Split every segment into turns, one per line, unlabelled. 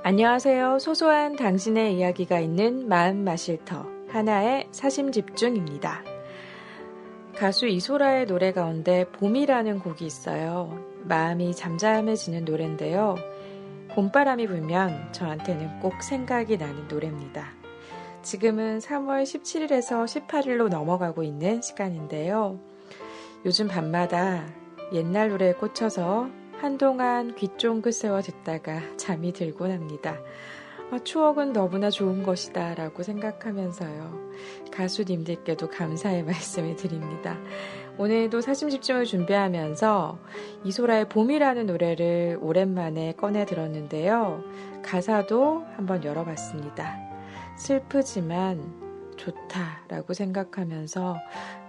안녕하세요. 소소한 당신의 이야기가 있는 마음 마실 터 하나의 사심집중입니다. 가수 이소라의 노래 가운데 봄이라는 곡이 있어요. 마음이 잠잠해지는 노래인데요. 봄바람이 불면 저한테는 꼭 생각이 나는 노래입니다. 지금은 3월 17일에서 18일로 넘어가고 있는 시간인데요. 요즘 밤마다 옛날 노래에 꽂혀서 한동안 귀 쫑긋 세워 듣다가 잠이 들곤 합니다. 추억은 너무나 좋은 것이다 라고 생각하면서요. 가수님들께도 감사의 말씀을 드립니다. 오늘도 사심집중을 준비하면서 이소라의 봄이라는 노래를 오랜만에 꺼내 들었는데요. 가사도 한번 열어봤습니다. 슬프지만 좋다라고 생각하면서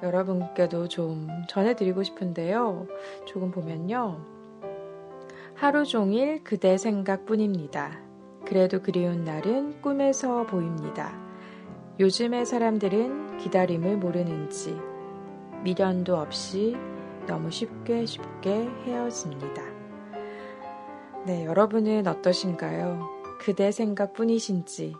여러분께도 좀 전해드리고 싶은데요. 조금 보면요. 하루 종일 그대 생각뿐입니다. 그래도 그리운 날은 꿈에서 보입니다. 요즘의 사람들은 기다림을 모르는지 미련도 없이 너무 쉽게 헤어집니다. 네, 여러분은 어떠신가요? 그대 생각뿐이신지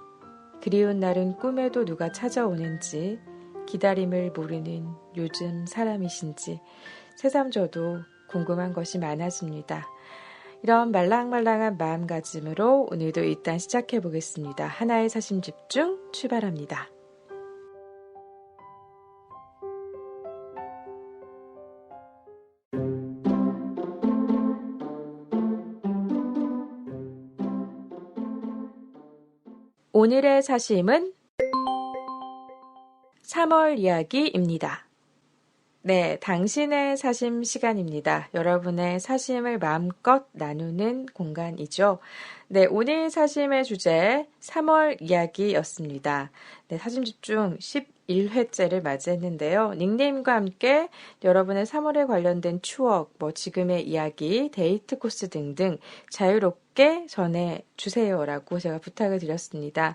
그리운 날은 꿈에도 누가 찾아오는지 기다림을 모르는 요즘 사람이신지 새삼 저도 궁금한 것이 많아집니다. 이런 말랑말랑한 마음가짐으로 오늘도 일단 시작해 보겠습니다. 하나의 사심집중 출발합니다. 오늘의 사심은 3월 이야기입니다. 네, 당신의 사심 시간입니다. 여러분의 사심을 마음껏 나누는 공간이죠. 네, 오늘 사심의 주제 3월 이야기였습니다. 네, 사심집중 11회째를 맞이했는데요. 닉네임과 함께 여러분의 3월에 관련된 추억, 지금의 이야기, 데이트 코스 등등 자유롭게 전해주세요라고 제가 부탁을 드렸습니다.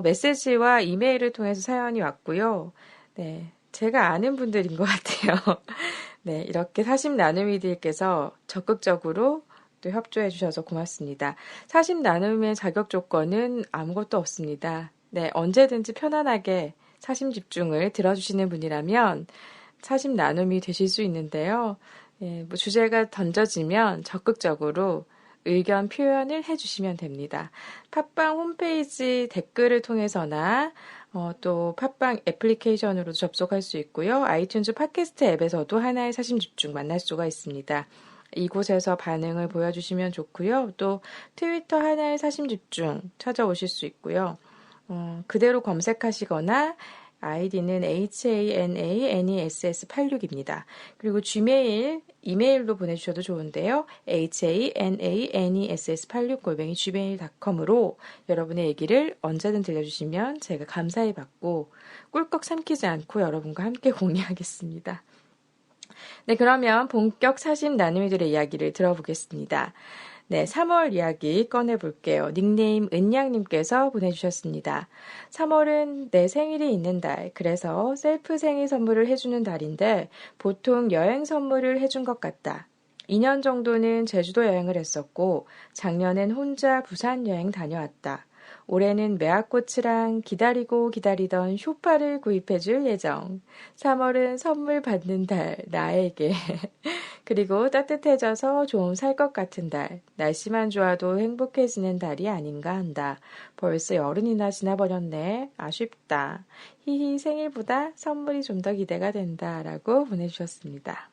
메시지와 이메일을 통해서 사연이 왔고요. 네. 제가 아는 분들인 것 같아요. 네, 이렇게 사심 나눔이들께서 적극적으로 또 협조해 주셔서 고맙습니다. 사심 나눔의 자격 조건은 아무것도 없습니다. 네, 언제든지 편안하게 사심 집중을 들어주시는 분이라면 사심 나눔이 되실 수 있는데요. 네, 주제가 던져지면 적극적으로 의견 표현을 해주시면 됩니다. 팟빵 홈페이지 댓글을 통해서나 또 팟빵 애플리케이션으로 접속할 수 있고요. 아이튠즈 팟캐스트 앱에서도 하나의 사심집중 만날 수가 있습니다. 이곳에서 반응을 보여주시면 좋고요. 또 트위터 하나의 사심집중 찾아오실 수 있고요. 그대로 검색하시거나 아이디는 HANANESS86입니다. 그리고 지메일, 이메일로 보내주셔도 좋은데요. HANANESS86@gmail.com으로 여러분의 얘기를 언제든 들려주시면 제가 감사히 받고 꿀꺽 삼키지 않고 여러분과 함께 공유하겠습니다. 네, 그러면 본격 사심 나눔이들의 이야기를 들어보겠습니다. 네, 3월 이야기 꺼내볼게요. 닉네임 은양님께서 보내주셨습니다. 3월은 내 생일이 있는 달, 그래서 셀프 생일 선물을 해주는 달인데 보통 여행 선물을 해준 것 같다. 2년 정도는 제주도 여행을 했었고 작년엔 혼자 부산 여행 다녀왔다. 올해는 매화꽃이랑 기다리고 기다리던 쇼파를 구입해줄 예정. 3월은 선물 받는 달, 나에게. 그리고 따뜻해져서 좀 살 것 같은 달, 날씨만 좋아도 행복해지는 달이 아닌가 한다. 벌써 열흘이나 지나버렸네. 아쉽다. 히히 생일보다 선물이 좀 더 기대가 된다. 라고 보내주셨습니다.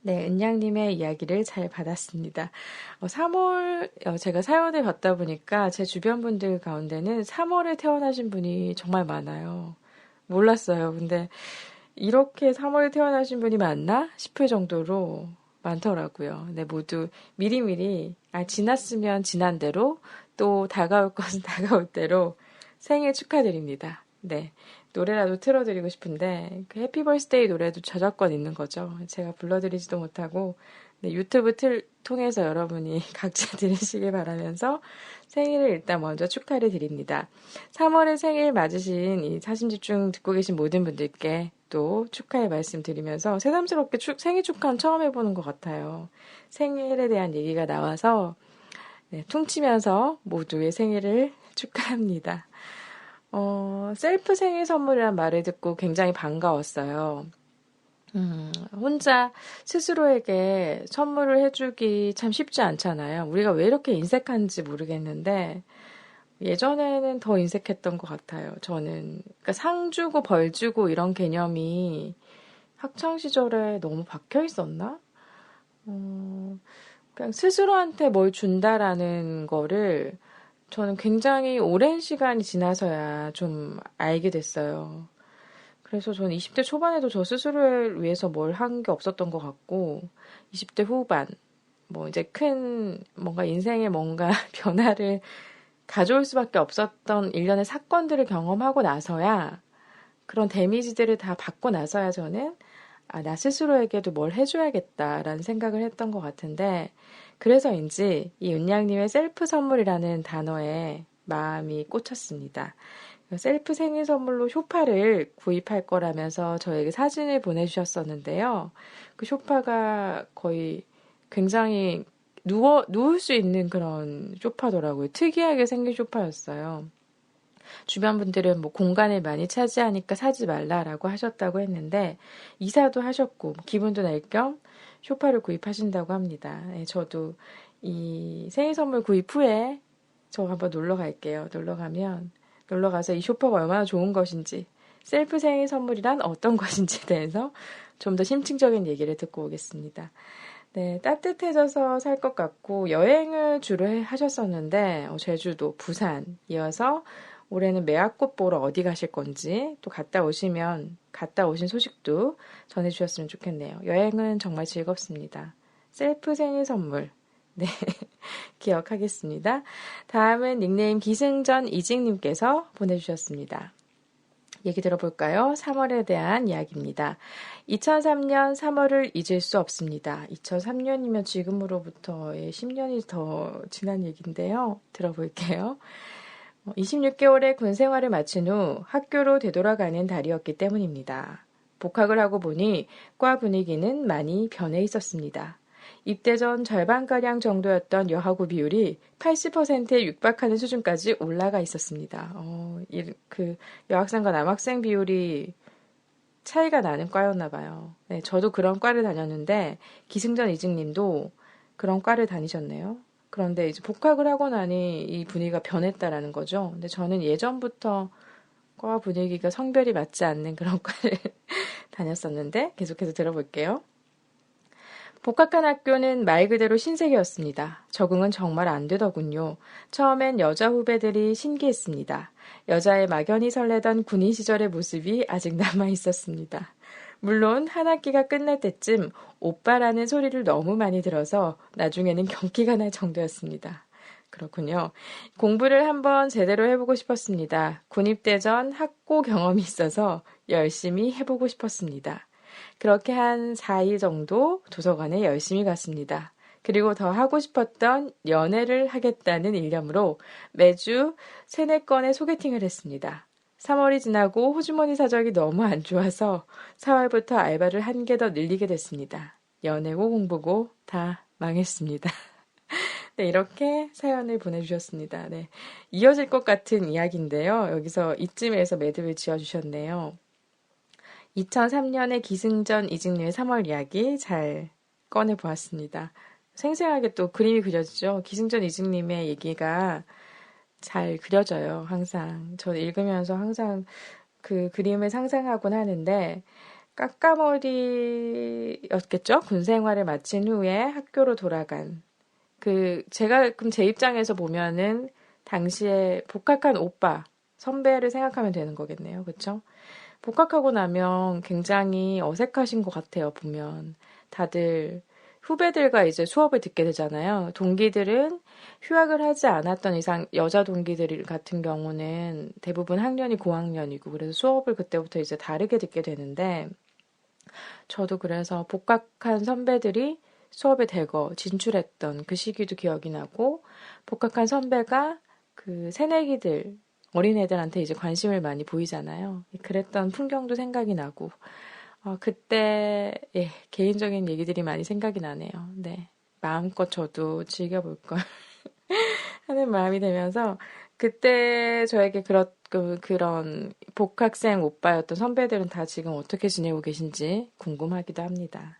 네, 은양님의 이야기를 잘 받았습니다. 3월, 제가 사연을 받다 보니까 제 주변 분들 가운데는 3월에 태어나신 분이 정말 많아요. 몰랐어요. 근데 이렇게 3월에 태어나신 분이 많나 싶을 정도로 많더라고요. 네, 모두 미리미리, 지났으면 지난 대로, 또 다가올 것은 다가올 대로 생일 축하드립니다. 네. 노래라도 틀어드리고 싶은데 그 해피 벌스데이 노래도 저작권 있는 거죠. 제가 불러드리지도 못하고 네, 유튜브 통해서 여러분이 각자 들으시길 바라면서 생일을 일단 먼저 축하를 드립니다. 3월에 생일 맞으신 이 사심집중 듣고 계신 모든 분들께 또 축하의 말씀 드리면서 새삼스럽게 생일 축하는 처음 해보는 것 같아요. 생일에 대한 얘기가 나와서 네, 퉁치면서 모두의 생일을 축하합니다. 셀프 생일 선물이란 말을 듣고 굉장히 반가웠어요. 혼자 스스로에게 선물을 해주기 참 쉽지 않잖아요. 우리가 왜 이렇게 인색한지 모르겠는데, 예전에는 더 인색했던 것 같아요. 저는. 그러니까 상 주고 벌 주고 이런 개념이 학창 시절에 너무 박혀 있었나? 그냥 스스로한테 뭘 준다라는 거를 저는 굉장히 오랜 시간이 지나서야 좀 알게 됐어요. 그래서 저는 20대 초반에도 저 스스로를 위해서 뭘 한 게 없었던 것 같고, 20대 후반, 뭐 이제 큰 뭔가 인생에 뭔가 변화를 가져올 수밖에 없었던 일련의 사건들을 경험하고 나서야 그런 데미지들을 다 받고 나서야 저는 나 스스로에게도 뭘 해줘야겠다라는 생각을 했던 것 같은데 그래서인지 이 윤양님의 셀프 선물이라는 단어에 마음이 꽂혔습니다. 셀프 생일 선물로 쇼파를 구입할 거라면서 저에게 사진을 보내주셨었는데요. 그 쇼파가 거의 굉장히 누울 수 있는 그런 쇼파더라고요. 특이하게 생긴 쇼파였어요. 주변 분들은 뭐 공간을 많이 차지하니까 사지 말라라고 하셨다고 했는데, 이사도 하셨고, 기분도 낼 겸 쇼파를 구입하신다고 합니다. 네, 저도 이 생일 선물 구입 후에 저 한번 놀러 갈게요. 놀러 가서 이 쇼파가 얼마나 좋은 것인지, 셀프 생일 선물이란 어떤 것인지에 대해서 좀 더 심층적인 얘기를 듣고 오겠습니다. 네, 따뜻해져서 살 것 같고 여행을 주로 하셨었는데 제주도, 부산 이어서 올해는 매화꽃 보러 어디 가실 건지 또 갔다 오신 소식도 전해주셨으면 좋겠네요. 여행은 정말 즐겁습니다. 셀프 생일 선물. 네, 기억하겠습니다. 다음은 닉네임 기승전 이직님께서 보내주셨습니다. 얘기 들어볼까요? 3월에 대한 이야기입니다. 2003년 3월을 잊을 수 없습니다. 2003년이면 지금으로부터의 10년이 더 지난 얘기인데요. 들어볼게요. 26개월의 군 생활을 마친 후 학교로 되돌아가는 달이었기 때문입니다. 복학을 하고 보니 과 분위기는 많이 변해 있었습니다. 입대 전 절반가량 정도였던 여하고 비율이 80%에 육박하는 수준까지 올라가 있었습니다. 여학생과 남학생 비율이 차이가 나는 과였나 봐요. 네, 저도 그런 과를 다녔는데 기승전 이직님도 그런 과를 다니셨네요. 그런데 이제 복학을 하고 나니 이 분위기가 변했다라는 거죠. 근데 저는 예전부터 과 분위기가 성별이 맞지 않는 그런 과를 다녔었는데 계속해서 들어볼게요. 복학한 학교는 말 그대로 신세계였습니다. 적응은 정말 안 되더군요. 처음엔 여자 후배들이 신기했습니다. 여자의 막연히 설레던 군인 시절의 모습이 아직 남아 있었습니다. 물론 한 학기가 끝날 때쯤 오빠라는 소리를 너무 많이 들어서 나중에는 경기가 날 정도였습니다. 그렇군요. 공부를 한번 제대로 해보고 싶었습니다. 군입대 전 학고 경험이 있어서 열심히 해보고 싶었습니다. 그렇게 한 4일 정도 도서관에 열심히 갔습니다. 그리고 더 하고 싶었던 연애를 하겠다는 일념으로 매주 3, 4건의 소개팅을 했습니다. 3월이 지나고 호주머니 사정이 너무 안 좋아서 4월부터 알바를 한 개 더 늘리게 됐습니다. 연애고 공부고 다 망했습니다. 네, 이렇게 사연을 보내주셨습니다. 네, 이어질 것 같은 이야기인데요. 여기서 이쯤에서 매듭을 지어주셨네요. 2003년의 기승전 이직님의 3월 이야기 잘 꺼내보았습니다. 생생하게 또 그림이 그려지죠. 기승전 이직님의 얘기가 잘 그려져요. 항상. 저는 읽으면서 항상 그 그림을 상상하곤 하는데 깎아머리였겠죠? 군 생활을 마친 후에 학교로 돌아간 그럼 제 입장에서 보면은 당시에 복학한 오빠, 선배를 생각하면 되는 거겠네요. 그쵸? 복학하고 나면 굉장히 어색하신 것 같아요, 보면. 다들 후배들과 이제 수업을 듣게 되잖아요. 동기들은 휴학을 하지 않았던 이상 여자 동기들 같은 경우는 대부분 학년이 고학년이고 그래서 수업을 그때부터 이제 다르게 듣게 되는데 저도 그래서 복학한 선배들이 수업에 대거 진출했던 그 시기도 기억이 나고 복학한 선배가 그 새내기들 어린애들한테 이제 관심을 많이 보이잖아요. 그랬던 풍경도 생각이 나고 그때 개인적인 얘기들이 많이 생각이 나네요. 네, 마음껏 저도 즐겨볼 걸. 하는 마음이 들면서 그때 저에게 그런 복학생 오빠였던 선배들은 다 지금 어떻게 지내고 계신지 궁금하기도 합니다.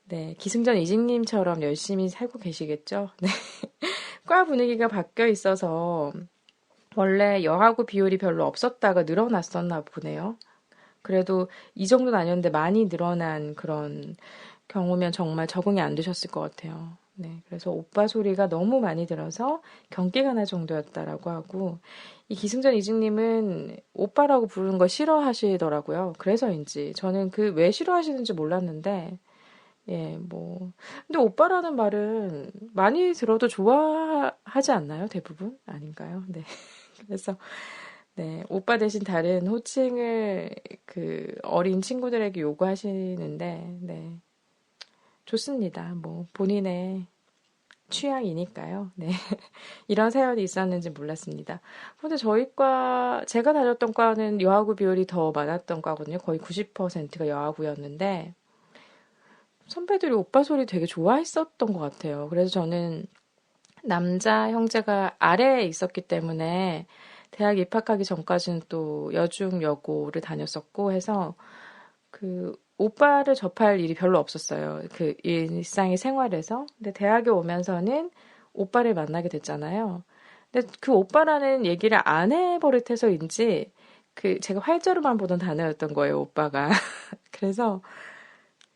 네, 기승전 이직님처럼 열심히 살고 계시겠죠? 네, 과 분위기가 바뀌어 있어서 원래 여하고 비율이 별로 없었다가 늘어났었나 보네요. 그래도 이 정도는 아니었는데 많이 늘어난 그런 경우면 정말 적응이 안 되셨을 것 같아요. 네, 그래서 오빠 소리가 너무 많이 들어서 경기가 날 정도였다라고 하고, 이 기승전 이직님은 오빠라고 부르는 걸 싫어하시더라고요. 그래서인지 저는 그 왜 싫어하시는지 몰랐는데, 예, 뭐 근데 오빠라는 말은 많이 들어도 좋아하지 않나요? 대부분 아닌가요? 네, 그래서 네, 오빠 대신 다른 호칭을 그 어린 친구들에게 요구하시는데, 네, 좋습니다. 뭐, 본인의 취향이니까요. 네. 이런 사연이 있었는지 몰랐습니다. 근데 저희 과, 제가 다녔던 과는 여하고 비율이 더 많았던 과거든요. 거의 90%가 여하고였는데, 선배들이 오빠 소리 되게 좋아했었던 것 같아요. 그래서 저는 남자 형제가 아래에 있었기 때문에 대학 입학하기 전까지는 또 여중 여고를 다녔었고 해서 그 오빠를 접할 일이 별로 없었어요. 그 일상의 생활에서. 근데 대학에 오면서는 오빠를 만나게 됐잖아요. 근데 그 오빠라는 얘기를 안 해버릇해서인지 그 제가 활자로만 보던 단어였던 거예요, 오빠가. 그래서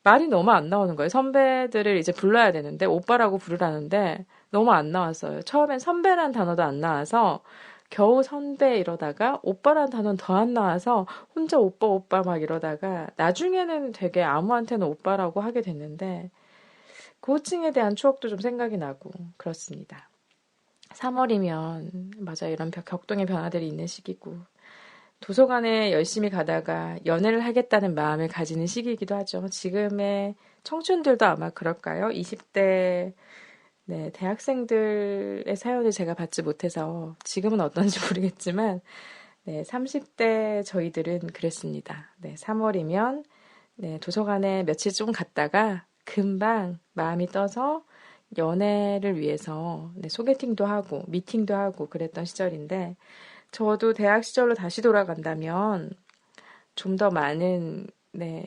말이 너무 안 나오는 거예요. 선배들을 이제 불러야 되는데 오빠라고 부르라는데 너무 안 나왔어요. 처음엔 선배란 단어도 안 나와서 겨우 선배 이러다가 오빠란 단어는 더 안 나와서 혼자 오빠 오빠 막 이러다가 나중에는 되게 아무한테나 오빠라고 하게 됐는데 그 호칭에 대한 추억도 좀 생각이 나고 그렇습니다. 3월이면 맞아 이런 격동의 변화들이 있는 시기고 도서관에 열심히 가다가 연애를 하겠다는 마음을 가지는 시기이기도 하죠. 지금의 청춘들도 아마 그럴까요? 20대 네, 대학생들의 사연을 제가 받지 못해서 지금은 어떤지 모르겠지만 네, 30대 저희들은 그랬습니다. 네, 3월이면 네, 도서관에 며칠 좀 갔다가 금방 마음이 떠서 연애를 위해서 네, 소개팅도 하고 미팅도 하고 그랬던 시절인데 저도 대학 시절로 다시 돌아간다면 좀 더 많은 네,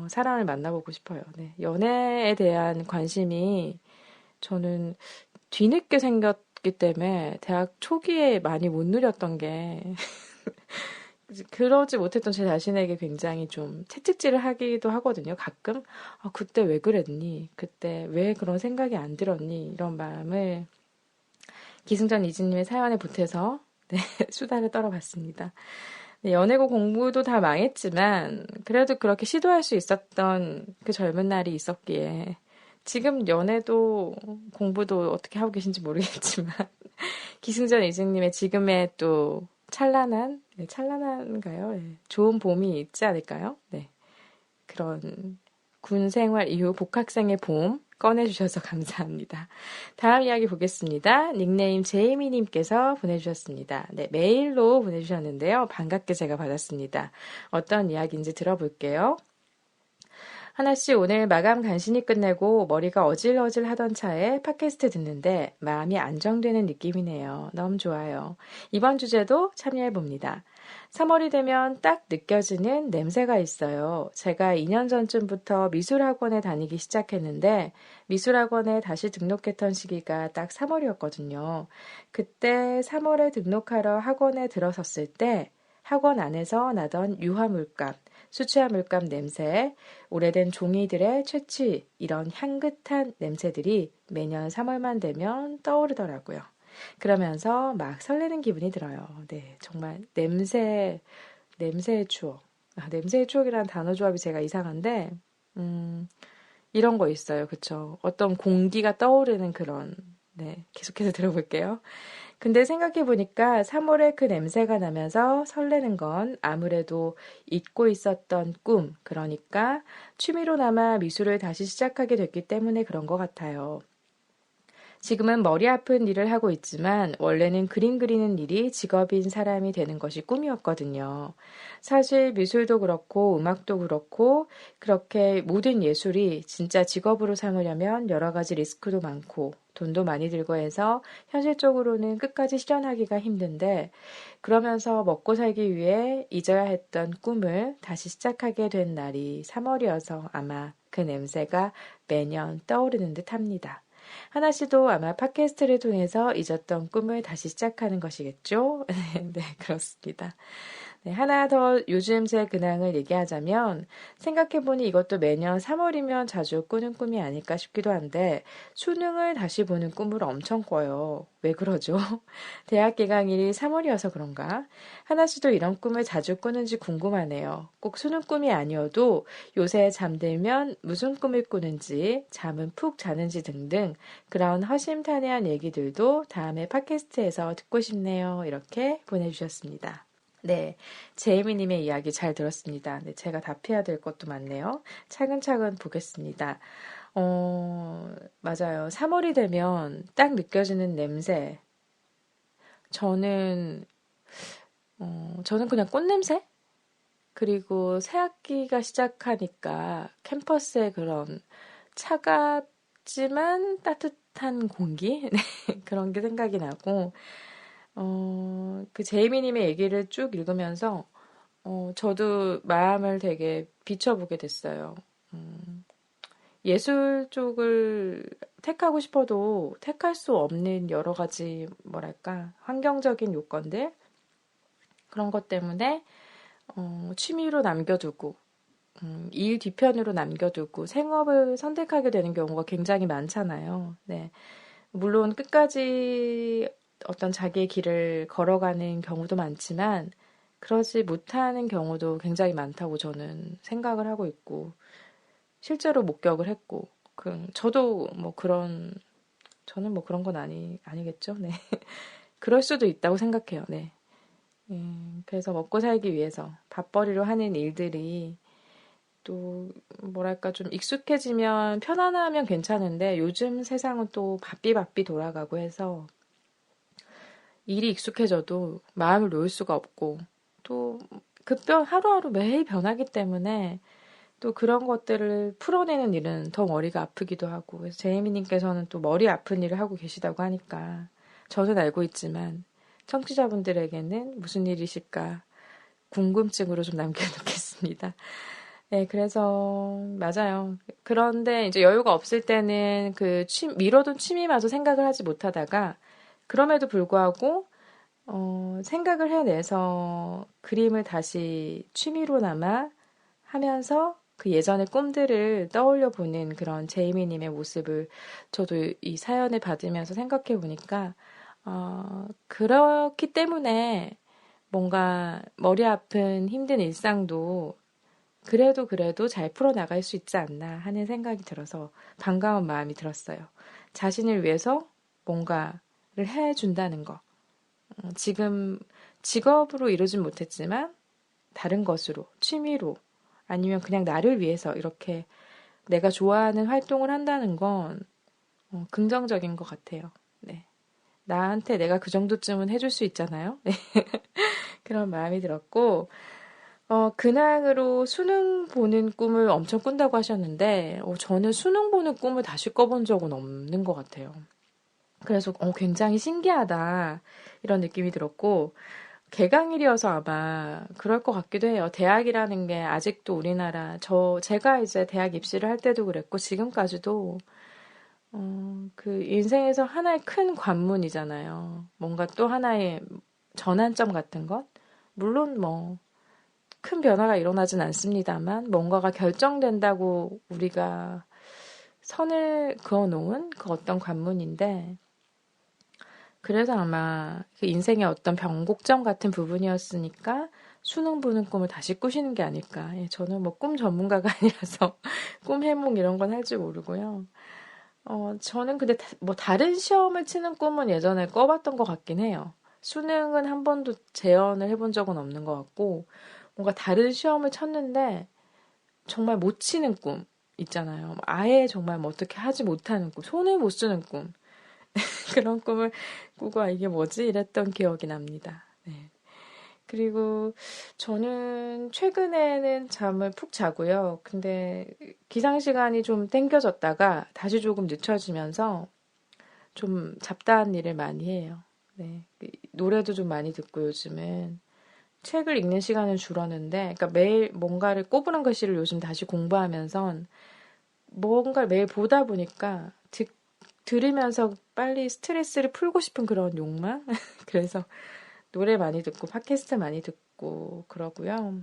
사람을 만나보고 싶어요. 네, 연애에 대한 관심이 저는 뒤늦게 생겼기 때문에 대학 초기에 많이 못 누렸던 게 그러지 못했던 제 자신에게 굉장히 좀 채찍질을 하기도 하거든요. 가끔 그때 왜 그랬니? 그때 왜 그런 생각이 안 들었니? 이런 마음을 기승전 이지님의 사연에 보태서 네, 수다를 떨어봤습니다. 네, 연애고 공부도 다 망했지만 그래도 그렇게 시도할 수 있었던 그 젊은 날이 있었기에 지금 연애도 공부도 어떻게 하고 계신지 모르겠지만 기승전 이직님의 지금의 또 찬란한 네, 찬란한가요? 네, 좋은 봄이 있지 않을까요? 네, 그런 군 생활 이후 복학생의 봄 꺼내주셔서 감사합니다. 다음 이야기 보겠습니다. 닉네임 제이미님께서 보내주셨습니다. 네, 메일로 보내주셨는데요. 반갑게 제가 받았습니다. 어떤 이야기인지 들어볼게요. 하나씨 오늘 마감 간신히 끝내고 머리가 어질어질 하던 차에 팟캐스트 듣는데 마음이 안정되는 느낌이네요. 너무 좋아요. 이번 주제도 참여해봅니다. 3월이 되면 딱 느껴지는 냄새가 있어요. 제가 2년 전쯤부터 미술학원에 다니기 시작했는데 미술학원에 다시 등록했던 시기가 딱 3월이었거든요. 그때 3월에 등록하러 학원에 들어섰을 때 학원 안에서 나던 유화물감, 수채화 물감 냄새, 오래된 종이들의 채취, 이런 향긋한 냄새들이 매년 3월만 되면 떠오르더라고요. 그러면서 막 설레는 기분이 들어요. 네, 정말 냄새의 추억. 냄새의 추억이라는 단어 조합이 제가 이상한데, 이런 거 있어요. 그쵸? 어떤 공기가 떠오르는 그런, 네, 계속해서 들어볼게요. 근데 생각해보니까 3월에 그 냄새가 나면서 설레는 건 아무래도 잊고 있었던 꿈, 그러니까 취미로나마 미술을 다시 시작하게 됐기 때문에 그런 것 같아요. 지금은 머리 아픈 일을 하고 있지만 원래는 그림 그리는 일이 직업인 사람이 되는 것이 꿈이었거든요. 사실 미술도 그렇고 음악도 그렇고 그렇게 모든 예술이 진짜 직업으로 삼으려면 여러 가지 리스크도 많고 돈도 많이 들고 해서 현실적으로는 끝까지 실현하기가 힘든데 그러면서 먹고 살기 위해 잊어야 했던 꿈을 다시 시작하게 된 날이 3월이어서 아마 그 냄새가 매년 떠오르는 듯 합니다. 하나 씨도 아마 팟캐스트를 통해서 잊었던 꿈을 다시 시작하는 것이겠죠? 네, 그렇습니다. 네, 하나 더 요즘 제 근황을 얘기하자면 생각해보니 이것도 매년 3월이면 자주 꾸는 꿈이 아닐까 싶기도 한데 수능을 다시 보는 꿈을 엄청 꿔요. 왜 그러죠? 대학 개강일이 3월이어서 그런가? 하나 씨도 이런 꿈을 자주 꾸는지 궁금하네요. 꼭 수능 꿈이 아니어도 요새 잠들면 무슨 꿈을 꾸는지, 잠은 푹 자는지 등등 그런 허심탄회한 얘기들도 다음에 팟캐스트에서 듣고 싶네요. 이렇게 보내주셨습니다. 네, 제이미님의 이야기 잘 들었습니다. 네, 제가 답해야 될 것도 많네요. 차근차근 보겠습니다. 맞아요. 3월이 되면 딱 느껴지는 냄새. 저는, 저는 그냥 꽃냄새? 그리고 새학기가 시작하니까 캠퍼스의 그런 차갑지만 따뜻한 공기? 네, 그런 게 생각이 나고, 그 제이미님의 얘기를 쭉 읽으면서, 저도 마음을 되게 비춰보게 됐어요. 예술 쪽을 택하고 싶어도 택할 수 없는 여러 가지, 뭐랄까, 환경적인 요건들? 그런 것 때문에, 취미로 남겨두고, 일 뒤편으로 남겨두고 생업을 선택하게 되는 경우가 굉장히 많잖아요. 네. 물론 끝까지 어떤 자기의 길을 걸어가는 경우도 많지만 그러지 못하는 경우도 굉장히 많다고 저는 생각을 하고 있고 실제로 목격을 했고 저도 뭐 그런 저는 뭐 그런 건 아니겠죠. 네. 그럴 수도 있다고 생각해요. 네. 그래서 먹고 살기 위해서 밥벌이로 하는 일들이 또 뭐랄까 좀 익숙해지면 편안하면 괜찮은데 요즘 세상은 또 바삐 돌아가고 해서 일이 익숙해져도 마음을 놓을 수가 없고 또 급변 하루하루 매일 변하기 때문에 또 그런 것들을 풀어내는 일은 더 머리가 아프기도 하고 그래서 제이미님께서는 또 머리 아픈 일을 하고 계시다고 하니까 저는 알고 있지만 청취자분들에게는 무슨 일이실까 궁금증으로 좀 남겨놓겠습니다. 네, 그래서 맞아요. 그런데 이제 여유가 없을 때는 미뤄둔 취미마저 생각을 하지 못하다가 그럼에도 불구하고 생각을 해내서 그림을 다시 취미로나마 하면서 그 예전의 꿈들을 떠올려 보는 그런 제이미님의 모습을 저도 이 사연을 받으면서 생각해 보니까, 그렇기 때문에 뭔가 머리 아픈 힘든 일상도 그래도 잘 풀어나갈 수 있지 않나 하는 생각이 들어서 반가운 마음이 들었어요. 자신을 위해서 뭔가를 해준다는 거. 지금 직업으로 이루진 못했지만 다른 것으로, 취미로, 아니면 그냥 나를 위해서 이렇게 내가 좋아하는 활동을 한다는 건 긍정적인 것 같아요. 네. 나한테 내가 그 정도쯤은 해줄 수 있잖아요. 네. 그런 마음이 들었고, 근황으로 수능 보는 꿈을 엄청 꾼다고 하셨는데, 저는 수능 보는 꿈을 다시 꿔본 적은 없는 것 같아요. 그래서 굉장히 신기하다 이런 느낌이 들었고 개강일이어서 아마 그럴 것 같기도 해요. 대학이라는 게 아직도 우리나라 제가 이제 대학 입시를 할 때도 그랬고 지금까지도 그 인생에서 하나의 큰 관문이잖아요. 뭔가 또 하나의 전환점 같은 것. 물론 뭐 큰 변화가 일어나진 않습니다만 뭔가가 결정된다고 우리가 선을 그어놓은 그 어떤 관문인데 그래서 아마 그 인생의 어떤 변곡점 같은 부분이었으니까 수능 보는 꿈을 다시 꾸시는 게 아닐까. 예, 저는 뭐 꿈 전문가가 아니라서 꿈 해몽 이런 건 할 줄 모르고요. 저는 근데 뭐 다른 시험을 치는 꿈은 예전에 꿔봤던 것 같긴 해요. 수능은 한 번도 재연을 해본 적은 없는 것 같고 뭔가 다른 시험을 쳤는데 정말 못 치는 꿈 있잖아요. 아예 정말 뭐 어떻게 하지 못하는 꿈, 손을 못 쓰는 꿈. 그런 꿈을 꾸고 이게 뭐지? 이랬던 기억이 납니다. 네. 그리고 저는 최근에는 잠을 푹 자고요. 근데 기상 시간이 좀 땡겨졌다가 다시 조금 늦춰지면서 좀 잡다한 일을 많이 해요. 네. 노래도 좀 많이 듣고 요즘은 책을 읽는 시간은 줄었는데, 그러니까 매일 뭔가를 꼬부는 글씨를 요즘 다시 공부하면서 뭔가를 매일 보다 보니까 들으면서 빨리 스트레스를 풀고 싶은 그런 욕망? 그래서 노래 많이 듣고 팟캐스트 많이 듣고 그러고요.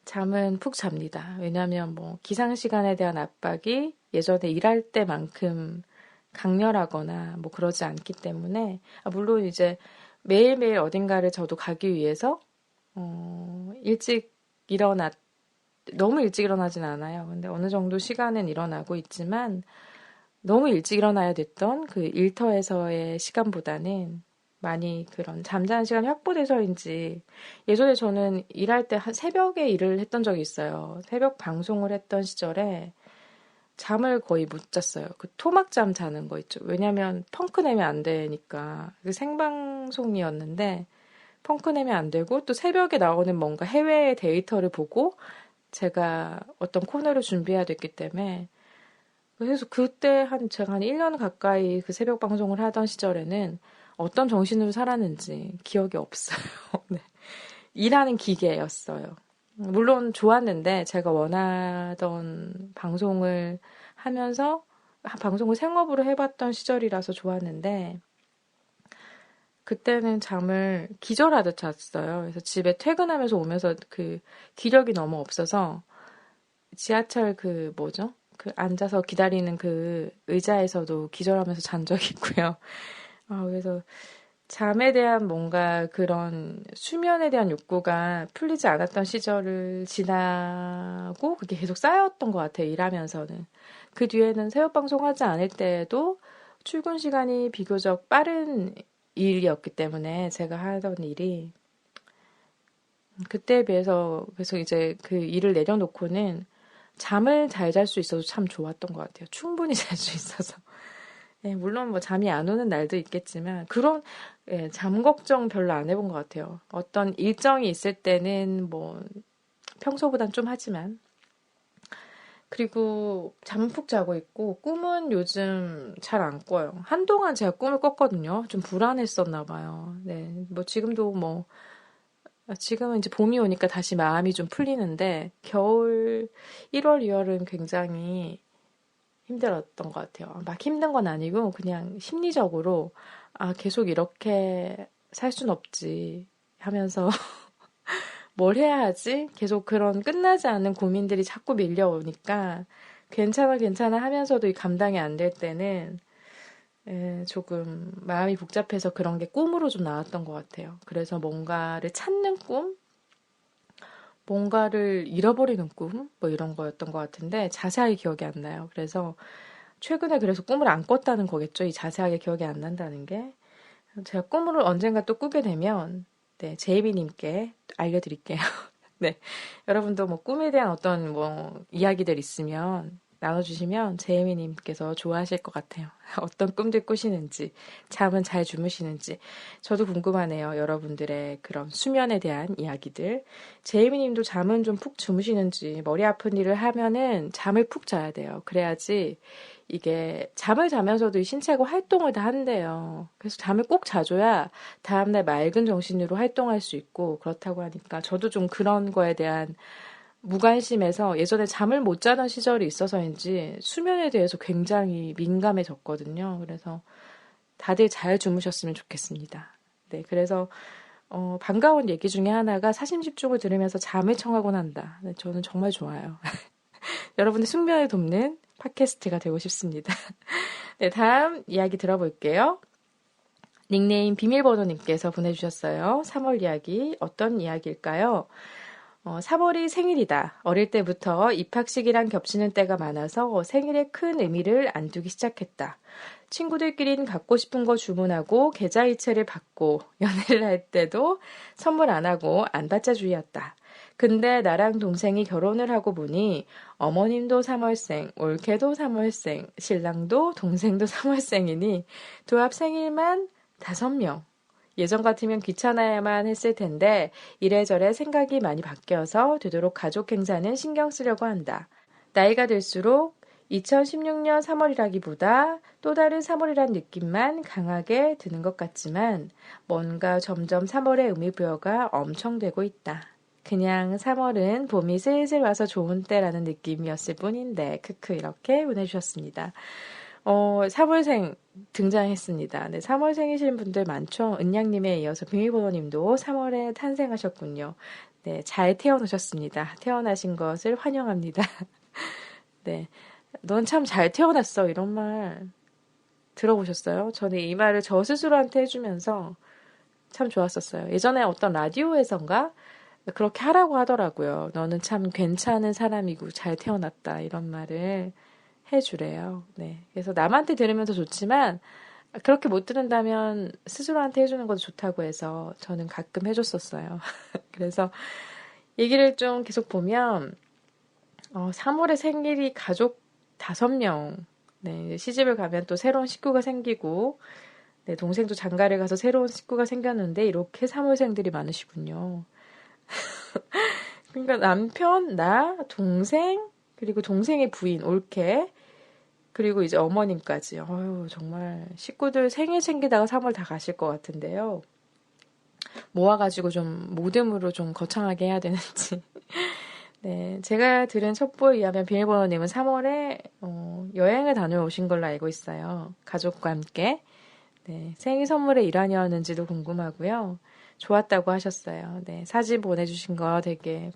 잠은 푹 잡니다. 왜냐하면 뭐 기상 시간에 대한 압박이 예전에 일할 때만큼 강렬하거나 뭐 그러지 않기 때문에 물론 이제 매일매일 어딘가를 저도 가기 위해서 일찍 일어났 너무 일찍 일어나진 않아요. 근데 어느 정도 시간은 일어나고 있지만 너무 일찍 일어나야 됐던 그 일터에서의 시간보다는 많이 그런 잠자는 시간이 확보돼서인지 예전에 저는 일할 때 한 새벽에 일을 했던 적이 있어요. 새벽 방송을 했던 시절에 잠을 거의 못 잤어요. 그 토막잠 자는 거 있죠. 왜냐면 펑크 내면 안 되니까. 그 생방송이었는데 펑크 내면 안 되고 또 새벽에 나오는 뭔가 해외 데이터를 보고 제가 어떤 코너를 준비해야 됐기 때문에 그래서 그때 제가 한 1년 가까이 그 새벽 방송을 하던 시절에는 어떤 정신으로 살았는지 기억이 없어요. 네. 일하는 기계였어요. 물론 좋았는데 제가 원하던 방송을 하면서 방송을 생업으로 해봤던 시절이라서 좋았는데 그때는 잠을 기절하듯 잤어요. 그래서 집에 퇴근하면서 오면서 그 기력이 너무 없어서 지하철 그 뭐죠? 그 앉아서 기다리는 그 의자에서도 기절하면서 잔 적이 있고요. 그래서 잠에 대한 뭔가 그런 수면에 대한 욕구가 풀리지 않았던 시절을 지나고 그게 계속 쌓였던 것 같아요. 일하면서는. 그 뒤에는 새벽 방송하지 않을 때에도 출근 시간이 비교적 빠른 일이었기 때문에 제가 하던 일이 그때에 비해서 그래서 이제 그 일을 내려놓고는 잠을 잘 잘 수 있어서 참 좋았던 것 같아요. 충분히 잘 수 있어서. 예, 물론 뭐 잠이 안 오는 날도 있겠지만 그런 잠 걱정 별로 안 해본 것 같아요. 어떤 일정이 있을 때는 뭐 평소보단 좀 하지만 그리고 잠 푹 자고 있고 꿈은 요즘 잘 안 꿔요. 한동안 제가 꿈을 꿨거든요. 좀 불안했었나 봐요. 네, 뭐 지금도 뭐 지금은 이제 봄이 오니까 다시 마음이 좀 풀리는데 겨울 1월, 2월은 굉장히 힘들었던 것 같아요. 막 힘든 건 아니고 그냥 심리적으로 계속 이렇게 살 순 없지 하면서 뭘 해야 하지? 계속 그런 끝나지 않는 고민들이 자꾸 밀려오니까 괜찮아 괜찮아 하면서도 이 감당이 안 될 때는 조금 마음이 복잡해서 그런 게 꿈으로 좀 나왔던 것 같아요. 그래서 뭔가를 찾는 꿈? 뭔가를 잃어버리는 꿈? 뭐 이런 거였던 것 같은데 자세하게 기억이 안 나요. 그래서 최근에 그래서 꿈을 안 꿨다는 거겠죠. 이 자세하게 기억이 안 난다는 게. 제가 꿈을 언젠가 또 꾸게 되면 네, 제이비님께 알려드릴게요. 네, 여러분도 뭐 꿈에 대한 어떤 뭐 이야기들 있으면 나눠주시면 제이미님께서 좋아하실 것 같아요. 어떤 꿈들 꾸시는지, 잠은 잘 주무시는지 저도 궁금하네요. 여러분들의 그런 수면에 대한 이야기들. 제이미님도 잠은 좀 푹 주무시는지 머리 아픈 일을 하면은 잠을 푹 자야 돼요. 그래야지 이게 잠을 자면서도 이 신체가 활동을 다 한대요. 그래서 잠을 꼭 자줘야 다음날 맑은 정신으로 활동할 수 있고 그렇다고 하니까 저도 좀 그런 거에 대한 무관심해서 예전에 잠을 못 자던 시절이 있어서인지 수면에 대해서 굉장히 민감해졌거든요. 그래서 다들 잘 주무셨으면 좋겠습니다. 네, 그래서 반가운 얘기 중에 하나가 사심집중을 들으면서 잠을 청하곤 한다. 네, 저는 정말 좋아요. 여러분의 숙면을 돕는 팟캐스트가 되고 싶습니다. 네, 다음 이야기 들어볼게요. 닉네임 비밀번호님께서 보내주셨어요. 3월 이야기 어떤 이야기일까요? 3월이 생일이다. 어릴 때부터 입학식이랑 겹치는 때가 많아서 생일에 큰 의미를 안 두기 시작했다. 친구들끼린 갖고 싶은 거 주문하고 계좌이체를 받고 연애를 할 때도 선물 안 하고 안 받자 주의였다. 근데 나랑 동생이 결혼을 하고 보니 어머님도 3월생, 올케도 3월생, 신랑도 동생도 3월생이니 두 합 생일만 5명. 예전 같으면 귀찮아야만 했을 텐데 이래저래 생각이 많이 바뀌어서 되도록 가족 행사는 신경 쓰려고 한다. 나이가 들수록 2016년 3월이라기보다 또 다른 3월이란 느낌만 강하게 드는 것 같지만 뭔가 점점 3월의 의미부여가 엄청 되고 있다. 그냥 3월은 봄이 슬슬 와서 좋은 때라는 느낌이었을 뿐인데 크크 이렇게 보내주셨습니다. 3월생 등장했습니다. 네, 3월생이신 분들 많죠. 은양님에 이어서 비밀번호님도 3월에 탄생하셨군요. 네, 잘 태어나셨습니다. 태어나신 것을 환영합니다. 네, 넌 참 잘 태어났어. 이런 말 들어보셨어요? 저는 이 말을 저 스스로한테 해주면서 참 좋았었어요. 예전에 어떤 라디오에선가 그렇게 하라고 하더라고요. 너는 참 괜찮은 사람이고 잘 태어났다. 이런 말을 해주래요. 네. 그래서 남한테 들으면 더 좋지만 그렇게 못 들은다면 스스로한테 해주는 것도 좋다고 해서 저는 가끔 해줬었어요. 그래서 얘기를 좀 계속 보면 3월에 생일이 가족 5명. 네, 시집을 가면 또 새로운 식구가 생기고 네, 동생도 장가를 가서 새로운 식구가 생겼는데 이렇게 3월생들이 많으시군요. 그러니까 남편, 나, 동생, 그리고 동생의 부인, 올케, 그리고 이제 어머님까지. 정말 식구들 생일 챙기다가 3월 다 가실 것 같은데요. 모아가지고 좀 모듬으로 좀 거창하게 해야 되는지. 네, 제가 들은 첩보에 의하면 비밀번호님은 3월에 여행을 다녀오신 걸로 알고 있어요. 가족과 함께. 네, 생일 선물의 일환이었는지도 궁금하고요. 좋았다고 하셨어요. 네, 사진 보내주신 거 되게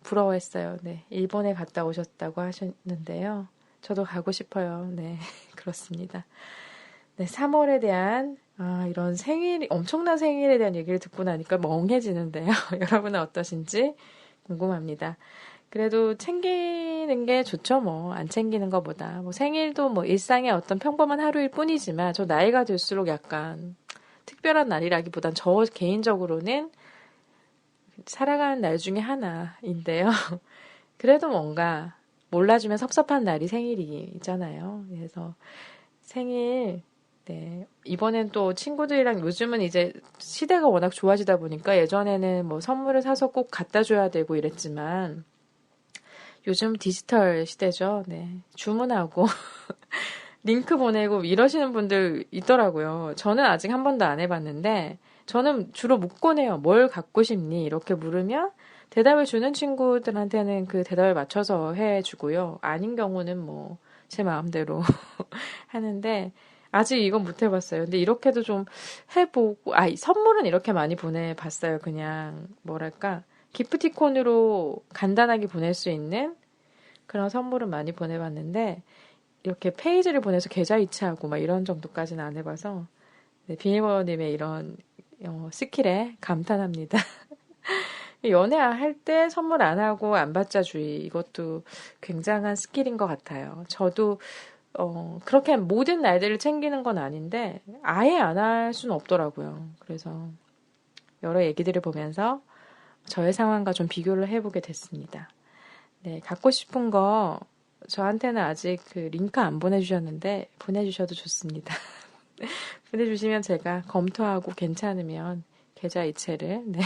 부러워했어요. 네, 일본에 갔다 오셨다고 하셨는데요. 저도 가고 싶어요. 네, 그렇습니다. 네, 3월에 대한 이런 엄청난 생일에 대한 얘기를 듣고 나니까 멍해지는데요. 여러분은 어떠신지 궁금합니다. 그래도 챙기는 게 좋죠, 뭐. 안 챙기는 것보다. 뭐 생일도 뭐 일상의 어떤 평범한 하루일 뿐이지만 저 나이가 들수록 약간 특별한 날이라기보단 저 개인적으로는 살아가는 날 중에 하나인데요. 그래도 뭔가 몰라주면 섭섭한 날이 생일이잖아요. 그래서 생일, 네. 이번엔 또 친구들이랑 요즘은 이제 시대가 워낙 좋아지다 보니까 예전에는 뭐 선물을 사서 꼭 갖다 줘야 되고 이랬지만 요즘 디지털 시대죠. 네. 주문하고 링크 보내고 이러시는 분들 있더라고요. 저는 아직 한 번도 안 해봤는데 저는 주로 묻곤 해요. 뭘 갖고 싶니? 이렇게 물으면 대답을 주는 친구들한테는 그 대답을 맞춰서 해주고요. 아닌 경우는 뭐 제 마음대로 하는데 아직 이건 못 해봤어요. 근데 이렇게도 좀 해보고 선물은 이렇게 많이 보내봤어요. 그냥 뭐랄까 기프티콘으로 간단하게 보낼 수 있는 그런 선물은 많이 보내봤는데 이렇게 페이지를 보내서 계좌 이체하고 막 이런 정도까지는 안 해봐서 네, 비밀번호님의 이런 스킬에 감탄합니다. 연애할 때 선물 안 하고 안 받자주의 이것도 굉장한 스킬인 것 같아요. 저도 그렇게 모든 날들을 챙기는 건 아닌데 아예 안 할 수는 없더라고요. 그래서 여러 얘기들을 보면서 저의 상황과 좀 비교를 해보게 됐습니다. 네, 갖고 싶은 거 저한테는 아직 그 링크 안 보내주셨는데 보내주셔도 좋습니다. 보내주시면 제가 검토하고 괜찮으면 계좌 이체를 네.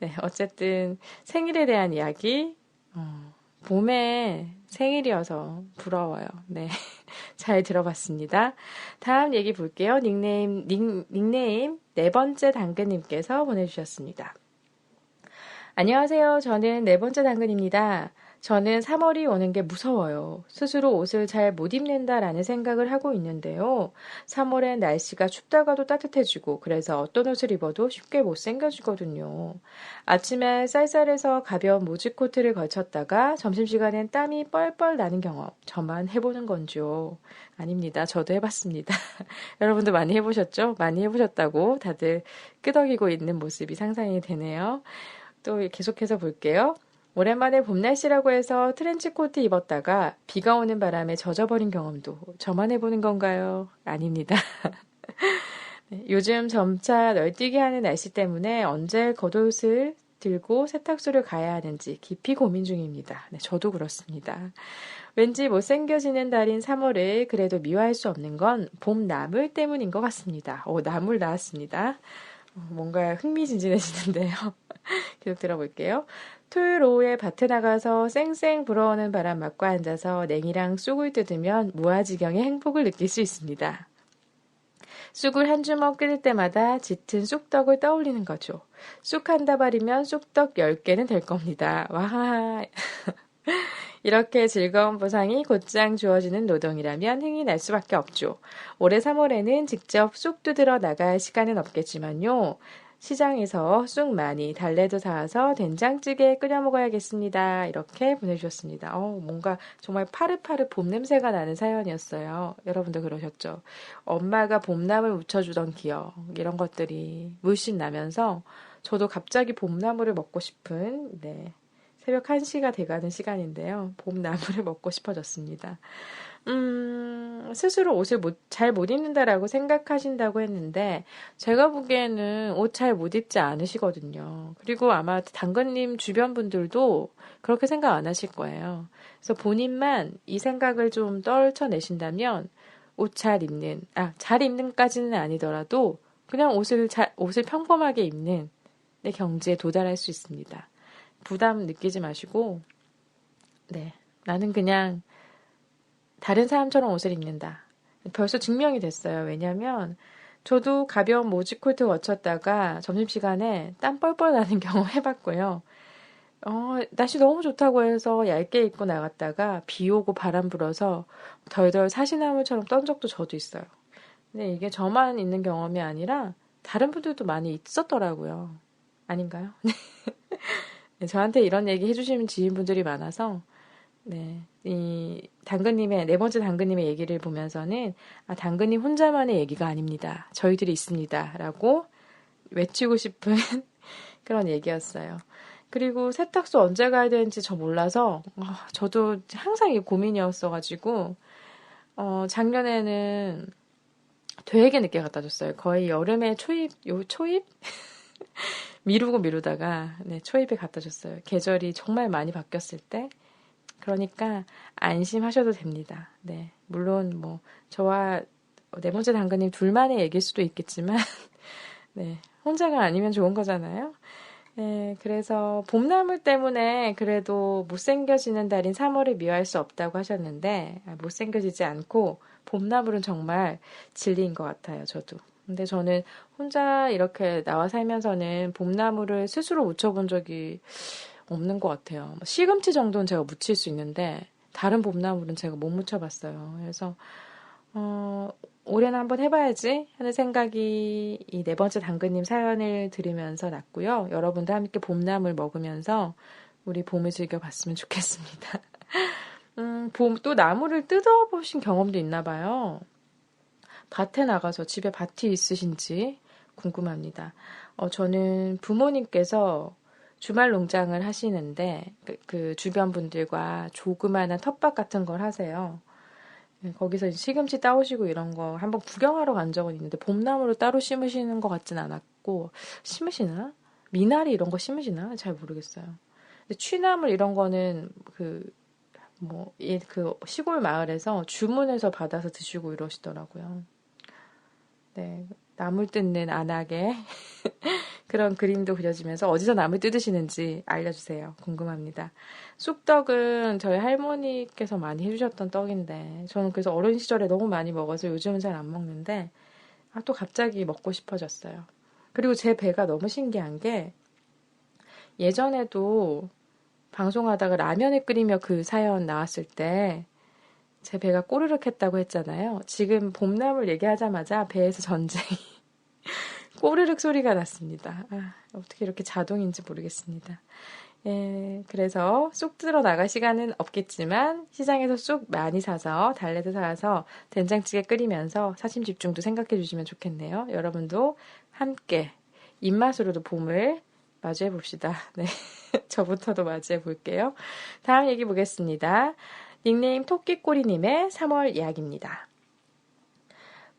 네, 어쨌든 생일에 대한 이야기 봄에 생일이어서 부러워요. 네, 잘 들어봤습니다. 다음 얘기 볼게요. 닉네임 네 번째 당근님께서 보내주셨습니다. 안녕하세요. 저는 네 번째 당근입니다. 저는 3월이 오는 게 무서워요. 스스로 옷을 잘 못 입는다라는 생각을 하고 있는데요. 3월엔 날씨가 춥다가도 따뜻해지고 그래서 어떤 옷을 입어도 쉽게 못생겨지거든요. 아침에 쌀쌀해서 가벼운 모지 코트를 걸쳤다가 점심시간엔 땀이 뻘뻘 나는 경험. 저만 해보는 건지요? 아닙니다. 저도 해봤습니다. 여러분도 많이 해보셨죠? 많이 해보셨다고 다들 끄덕이고 있는 모습이 상상이 되네요. 또 계속해서 볼게요. 오랜만에 봄 날씨라고 해서 트렌치코트 입었다가 비가 오는 바람에 젖어버린 경험도 저만 해보는 건가요? 아닙니다. 요즘 점차 널뛰게 하는 날씨 때문에 언제 겉옷을 들고 세탁소를 가야 하는지 깊이 고민 중입니다. 네, 저도 그렇습니다. 왠지 못생겨지는 달인 3월을 그래도 미워할 수 없는 건 봄 나물 때문인 것 같습니다. 나물 나왔습니다. 뭔가 흥미진진해지는데요. 계속 들어볼게요. 토요일 오후에 밭에 나가서 쌩쌩 불어오는 바람 맞고 앉아서 냉이랑 쑥을 뜯으면 무아지경의 행복을 느낄 수 있습니다. 쑥을 한 주먹 끓일 때마다 짙은 쑥떡을 떠올리는 거죠. 쑥 한 다발이면 쑥떡 10개는 될 겁니다. 와, 이렇게 즐거운 보상이 곧장 주어지는 노동이라면 흥이 날 수밖에 없죠. 올해 3월에는 직접 쑥 뜯으러 나갈 시간은 없겠지만요. 시장에서 쑥 많이 달래도 사와서 된장찌개 끓여 먹어야겠습니다. 이렇게 보내주셨습니다. 뭔가 정말 파릇파릇 봄 냄새가 나는 사연이었어요. 여러분도 그러셨죠? 엄마가 봄나물 무쳐주던 기억, 이런 것들이 물씬 나면서 저도 갑자기 봄나물을 먹고 싶은, 새벽 1시가 돼가는 시간인데요. 봄나물을 먹고 싶어졌습니다. 스스로 옷을 잘 못 입는다라고 생각하신다고 했는데, 제가 보기에는 옷 잘 못 입지 않으시거든요. 그리고 아마 당근님 주변 분들도 그렇게 생각 안 하실 거예요. 그래서 본인만 이 생각을 좀 떨쳐내신다면, 옷 잘 입는까지는 아니더라도, 그냥 옷을 평범하게 입는 내 경지에 도달할 수 있습니다. 부담 느끼지 마시고, 나는 그냥 다른 사람처럼 옷을 입는다. 벌써 증명이 됐어요. 왜냐면 저도 가벼운 모지 코트 거쳤다가 점심시간에 땀 뻘뻘 나는 경험 해봤고요. 날씨 너무 좋다고 해서 얇게 입고 나갔다가 비 오고 바람 불어서 덜덜 사시나무처럼 떤 적도 저도 있어요. 근데 이게 저만 있는 경험이 아니라 다른 분들도 많이 있었더라고요. 아닌가요? 저한테 이런 얘기 해주시는 지인분들이 많아서, 이 당근님의, 네 번째 당근님의 얘기를 보면서는, 당근님 혼자만의 얘기가 아닙니다. 저희들이 있습니다. 라고 외치고 싶은 그런 얘기였어요. 그리고 세탁소 언제 가야 되는지 저 몰라서, 저도 항상 이게 고민이었어가지고, 작년에는 되게 늦게 갖다 줬어요. 거의 여름에 초입? 미루다가 초입에 갖다 줬어요. 계절이 정말 많이 바뀌었을 때. 그러니까 안심하셔도 됩니다. 물론 저와 네 번째 당근님 둘만의 얘기일 수도 있겠지만 혼자가 아니면 좋은 거잖아요. 그래서 봄나물 때문에 그래도 못생겨지는 달인 3월을 미워할 수 없다고 하셨는데, 못생겨지지 않고 봄나물은 정말 진리인 것 같아요. 저도. 근데 저는 혼자 이렇게 나와 살면서는 봄나물을 스스로 묻혀본 적이 없는 것 같아요. 시금치 정도는 제가 묻힐 수 있는데 다른 봄나물은 제가 못 묻혀봤어요. 그래서 올해는 한번 해봐야지 하는 생각이 이 네 번째 당근님 사연을 들으면서 났고요. 여러분도 함께 봄나물 먹으면서 우리 봄을 즐겨봤으면 좋겠습니다. 또 나무를 뜯어보신 경험도 있나 봐요. 밭에 나가서 집에 밭이 있으신지 궁금합니다. 저는 부모님께서 주말 농장을 하시는데 그 주변 분들과 조그마한 텃밭 같은 걸 하세요. 거기서 시금치 따오시고 이런 거 한번 구경하러 간 적은 있는데 봄나무를 따로 심으시는 것 같진 않았고, 심으시나? 미나리 이런 거 심으시나? 잘 모르겠어요. 근데 취나물 이런 거는 그 시골 마을에서 주문해서 받아서 드시고 이러시더라고요. 나물 뜯는 안악의 그런 그림도 그려지면서 어디서 나물 뜯으시는지 알려주세요. 궁금합니다. 쑥떡은 저희 할머니께서 많이 해주셨던 떡인데 저는 그래서 어린 시절에 너무 많이 먹어서 요즘은 잘 안 먹는데 또 갑자기 먹고 싶어졌어요. 그리고 제 배가 너무 신기한 게 예전에도 방송하다가 라면을 끓이며 그 사연 나왔을 때 제 배가 꼬르륵 했다고 했잖아요. 지금 봄나물 얘기하자마자 배에서 전쟁이 꼬르륵 소리가 났습니다. 어떻게 이렇게 자동인지 모르겠습니다. 그래서 쑥 들어 나갈 시간은 없겠지만 시장에서 쑥 많이 사서 달래도 사서 된장찌개 끓이면서 사심 집중도 생각해 주시면 좋겠네요. 여러분도 함께 입맛으로도 봄을 맞이해 봅시다. 저부터도 맞이해 볼게요. 다음 얘기 보겠습니다. 닉네임 토끼꼬리님의 3월 이야기입니다.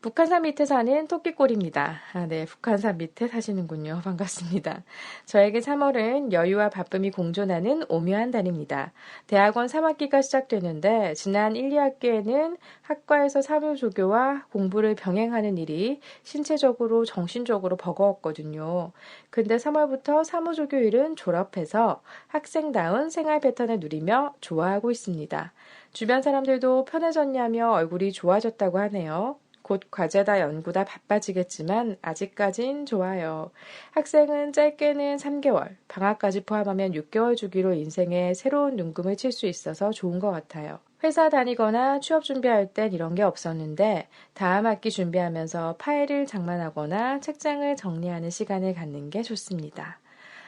북한산 밑에 사는 토끼꼬리입니다. 네, 북한산 밑에 사시는군요. 반갑습니다. 저에게 3월은 여유와 바쁨이 공존하는 오묘한 달입니다. 대학원 3학기가 시작되는데 지난 1, 2학기에는 학과에서 사무조교와 공부를 병행하는 일이 신체적으로 정신적으로 버거웠거든요. 근데 3월부터 사무조교 일은 졸업해서 학생다운 생활 패턴을 누리며 좋아하고 있습니다. 주변 사람들도 편해졌냐며 얼굴이 좋아졌다고 하네요. 곧 과제다 연구다 바빠지겠지만 아직까진 좋아요. 학생은 짧게는 3개월, 방학까지 포함하면 6개월 주기로 인생의 새로운 눈금을 칠 수 있어서 좋은 것 같아요. 회사 다니거나 취업 준비할 땐 이런 게 없었는데 다음 학기 준비하면서 파일을 장만하거나 책장을 정리하는 시간을 갖는 게 좋습니다.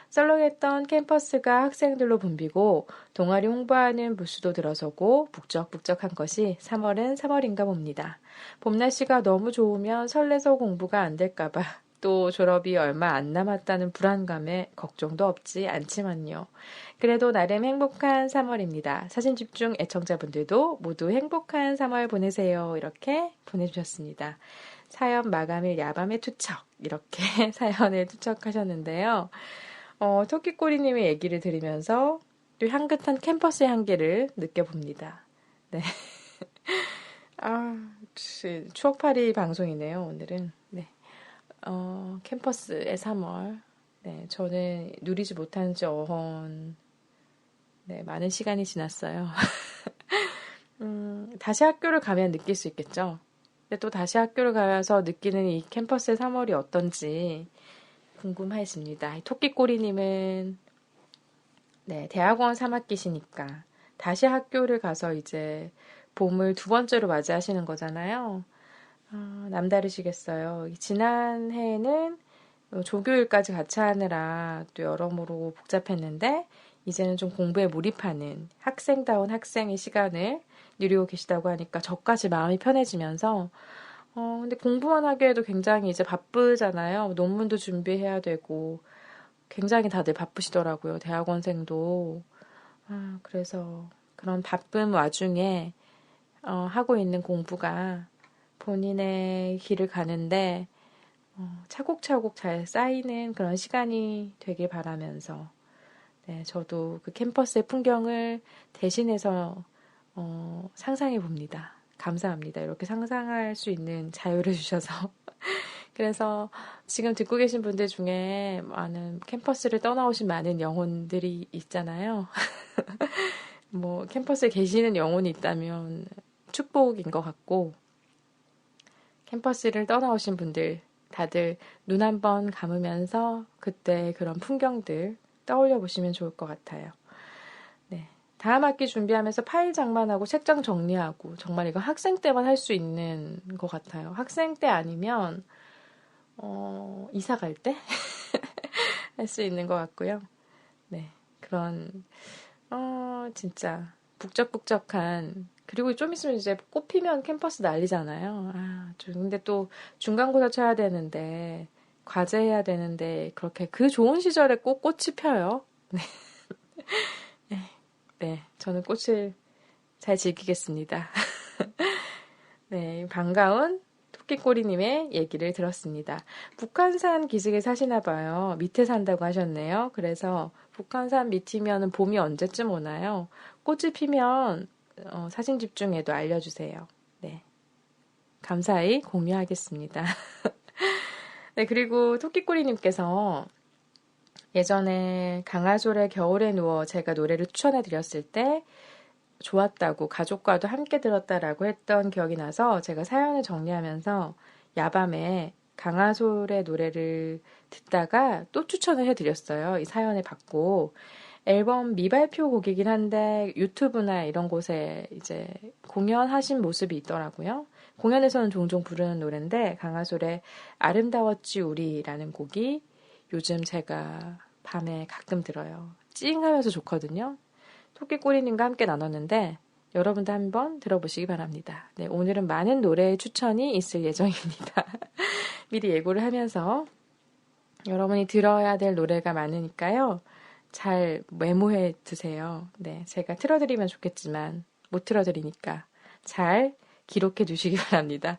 썰렁했던 캠퍼스가 학생들로 붐비고 동아리 홍보하는 부스도 들어서고 북적북적한 것이 3월은 3월인가 봅니다. 봄 날씨가 너무 좋으면 설레서 공부가 안 될까봐 또 졸업이 얼마 안 남았다는 불안감에 걱정도 없지 않지만요. 그래도 나름 행복한 3월입니다. 사진 집중 애청자분들도 모두 행복한 3월 보내세요. 이렇게 보내주셨습니다. 사연 마감일 야밤의 투척 이렇게 사연을 투척하셨는데요. 토끼꼬리님의 얘기를 들으면서 또 향긋한 캠퍼스의 향기를 느껴봅니다. 네. 추억팔이 방송이네요, 오늘은. 네. 캠퍼스의 3월. 네, 저는 누리지 못한 지 네, 많은 시간이 지났어요. 다시 학교를 가면 느낄 수 있겠죠. 근데 또 다시 학교를 가서 느끼는 이 캠퍼스의 3월이 어떤지 궁금해집니다. 토끼꼬리님은 네, 대학원 3학기시니까 다시 학교를 가서 이제 봄을 두 번째로 맞이하시는 거잖아요. 남다르시겠어요. 지난 해에는 조교일까지 같이 하느라 또 여러모로 복잡했는데 이제는 좀 공부에 몰입하는 학생다운 학생의 시간을 누리고 계시다고 하니까 저까지 마음이 편해지면서 근데 공부만 하기에도 굉장히 이제 바쁘잖아요. 논문도 준비해야 되고 굉장히 다들 바쁘시더라고요. 대학원생도. 그래서 그런 바쁜 와중에 하고 있는 공부가 본인의 길을 가는데 차곡차곡 잘 쌓이는 그런 시간이 되길 바라면서 네, 저도 그 캠퍼스의 풍경을 대신해서 상상해 봅니다. 감사합니다. 이렇게 상상할 수 있는 자유를 주셔서. 그래서 지금 듣고 계신 분들 중에 많은 캠퍼스를 떠나오신 많은 영혼들이 있잖아요. 뭐 캠퍼스에 계시는 영혼이 있다면 축복인 것 같고 캠퍼스를 떠나오신 분들 다들 눈 한번 감으면서 그때 그런 풍경들 떠올려 보시면 좋을 것 같아요. 네. 다음 학기 준비하면서 파일 장만하고 책장 정리하고 정말 이거 학생 때만 할 수 있는 것 같아요. 학생 때 아니면 이사 갈 때 할 수 있는 것 같고요. 네. 그런 진짜 북적북적한 그리고 좀 있으면 이제 꽃 피면 캠퍼스 난리잖아요. 근데 또 중간고사 쳐야 되는데 과제해야 되는데 그렇게 그 좋은 시절에 꼭 꽃이 펴요. 네. 네, 저는 꽃을 잘 즐기겠습니다. 네, 반가운 토끼꼬리님의 얘기를 들었습니다. 북한산 기슭에 사시나 봐요. 밑에 산다고 하셨네요. 그래서 북한산 밑이면 봄이 언제쯤 오나요? 꽃이 피면 사진 집중해도 알려주세요. 네, 감사히 공유하겠습니다. 네, 그리고 토끼꼬리님께서 예전에 강하솔의 겨울에 누워 제가 노래를 추천해 드렸을 때 좋았다고 가족과도 함께 들었다라고 했던 기억이 나서 제가 사연을 정리하면서 야밤에 강하솔의 노래를 듣다가 또 추천을 해드렸어요. 이 사연을 받고 앨범 미발표 곡이긴 한데 유튜브나 이런 곳에 이제 공연하신 모습이 있더라고요. 공연에서는 종종 부르는 노래인데 강하솔의 아름다웠지 우리라는 곡이 요즘 제가 밤에 가끔 들어요. 찡하면서 좋거든요. 토끼꼬리님과 함께 나눴는데 여러분도 한번 들어보시기 바랍니다. 네, 오늘은 많은 노래의 추천이 있을 예정입니다. 미리 예고를 하면서 여러분이 들어야 될 노래가 많으니까요. 잘 메모해 두세요. 네, 제가 틀어드리면 좋겠지만 못 틀어드리니까 잘 기록해 두시기 바랍니다.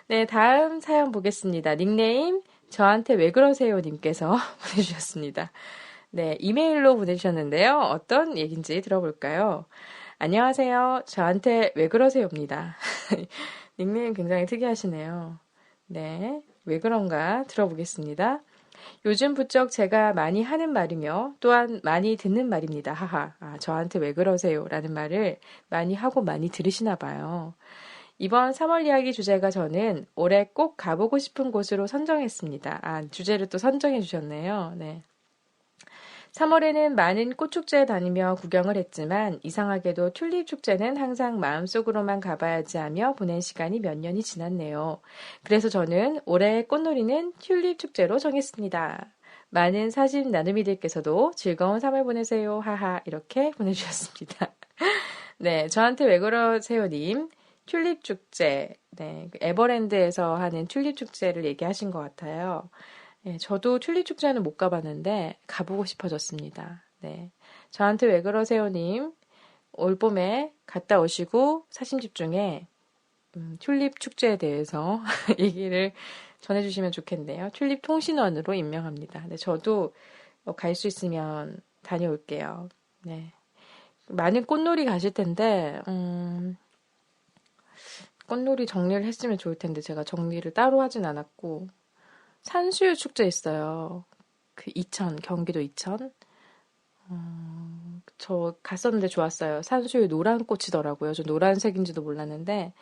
네, 다음 사연 보겠습니다. 닉네임 저한테 왜 그러세요 님께서 보내주셨습니다. 네, 이메일로 보내주셨는데요. 어떤 얘기인지 들어볼까요? 안녕하세요. 저한테 왜 그러세요입니다. 닉네임 굉장히 특이하시네요. 네, 왜 그런가 들어보겠습니다. 요즘 부쩍 제가 많이 하는 말이며 또한 많이 듣는 말입니다. 하하. 저한테 왜 그러세요? 라는 말을 많이 하고 많이 들으시나 봐요. 이번 3월 이야기 주제가 저는 올해 꼭 가보고 싶은 곳으로 선정했습니다. 주제를 또 선정해 주셨네요. 네. 3월에는 많은 꽃축제에 다니며 구경을 했지만 이상하게도 튤립 축제는 항상 마음속으로만 가봐야지 하며 보낸 시간이 몇 년이 지났네요. 그래서 저는 올해 꽃놀이는 튤립 축제로 정했습니다. 많은 사진 나눔이들께서도 즐거운 3월 보내세요. 하하 이렇게 보내주셨습니다. 네, 저한테 왜 그러세요님. 튤립 축제, 네, 에버랜드에서 하는 튤립 축제를 얘기하신 것 같아요. 네, 저도 튤립 축제는 못 가봤는데 가보고 싶어졌습니다. 네, 저한테 왜 그러세요님. 올 봄에 갔다 오시고 사진집 중에 튤립 축제에 대해서 얘기를 전해주시면 좋겠네요. 튤립 통신원으로 임명합니다. 네, 저도 갈 수 있으면 다녀올게요. 네, 많은 꽃놀이 가실 텐데 꽃놀이 정리를 했으면 좋을 텐데 제가 정리를 따로 하진 않았고 산수유 축제 있어요. 그 이천, 경기도 이천. 저 갔었는데 좋았어요. 산수유 노란 꽃이더라고요. 저 노란색인지도 몰랐는데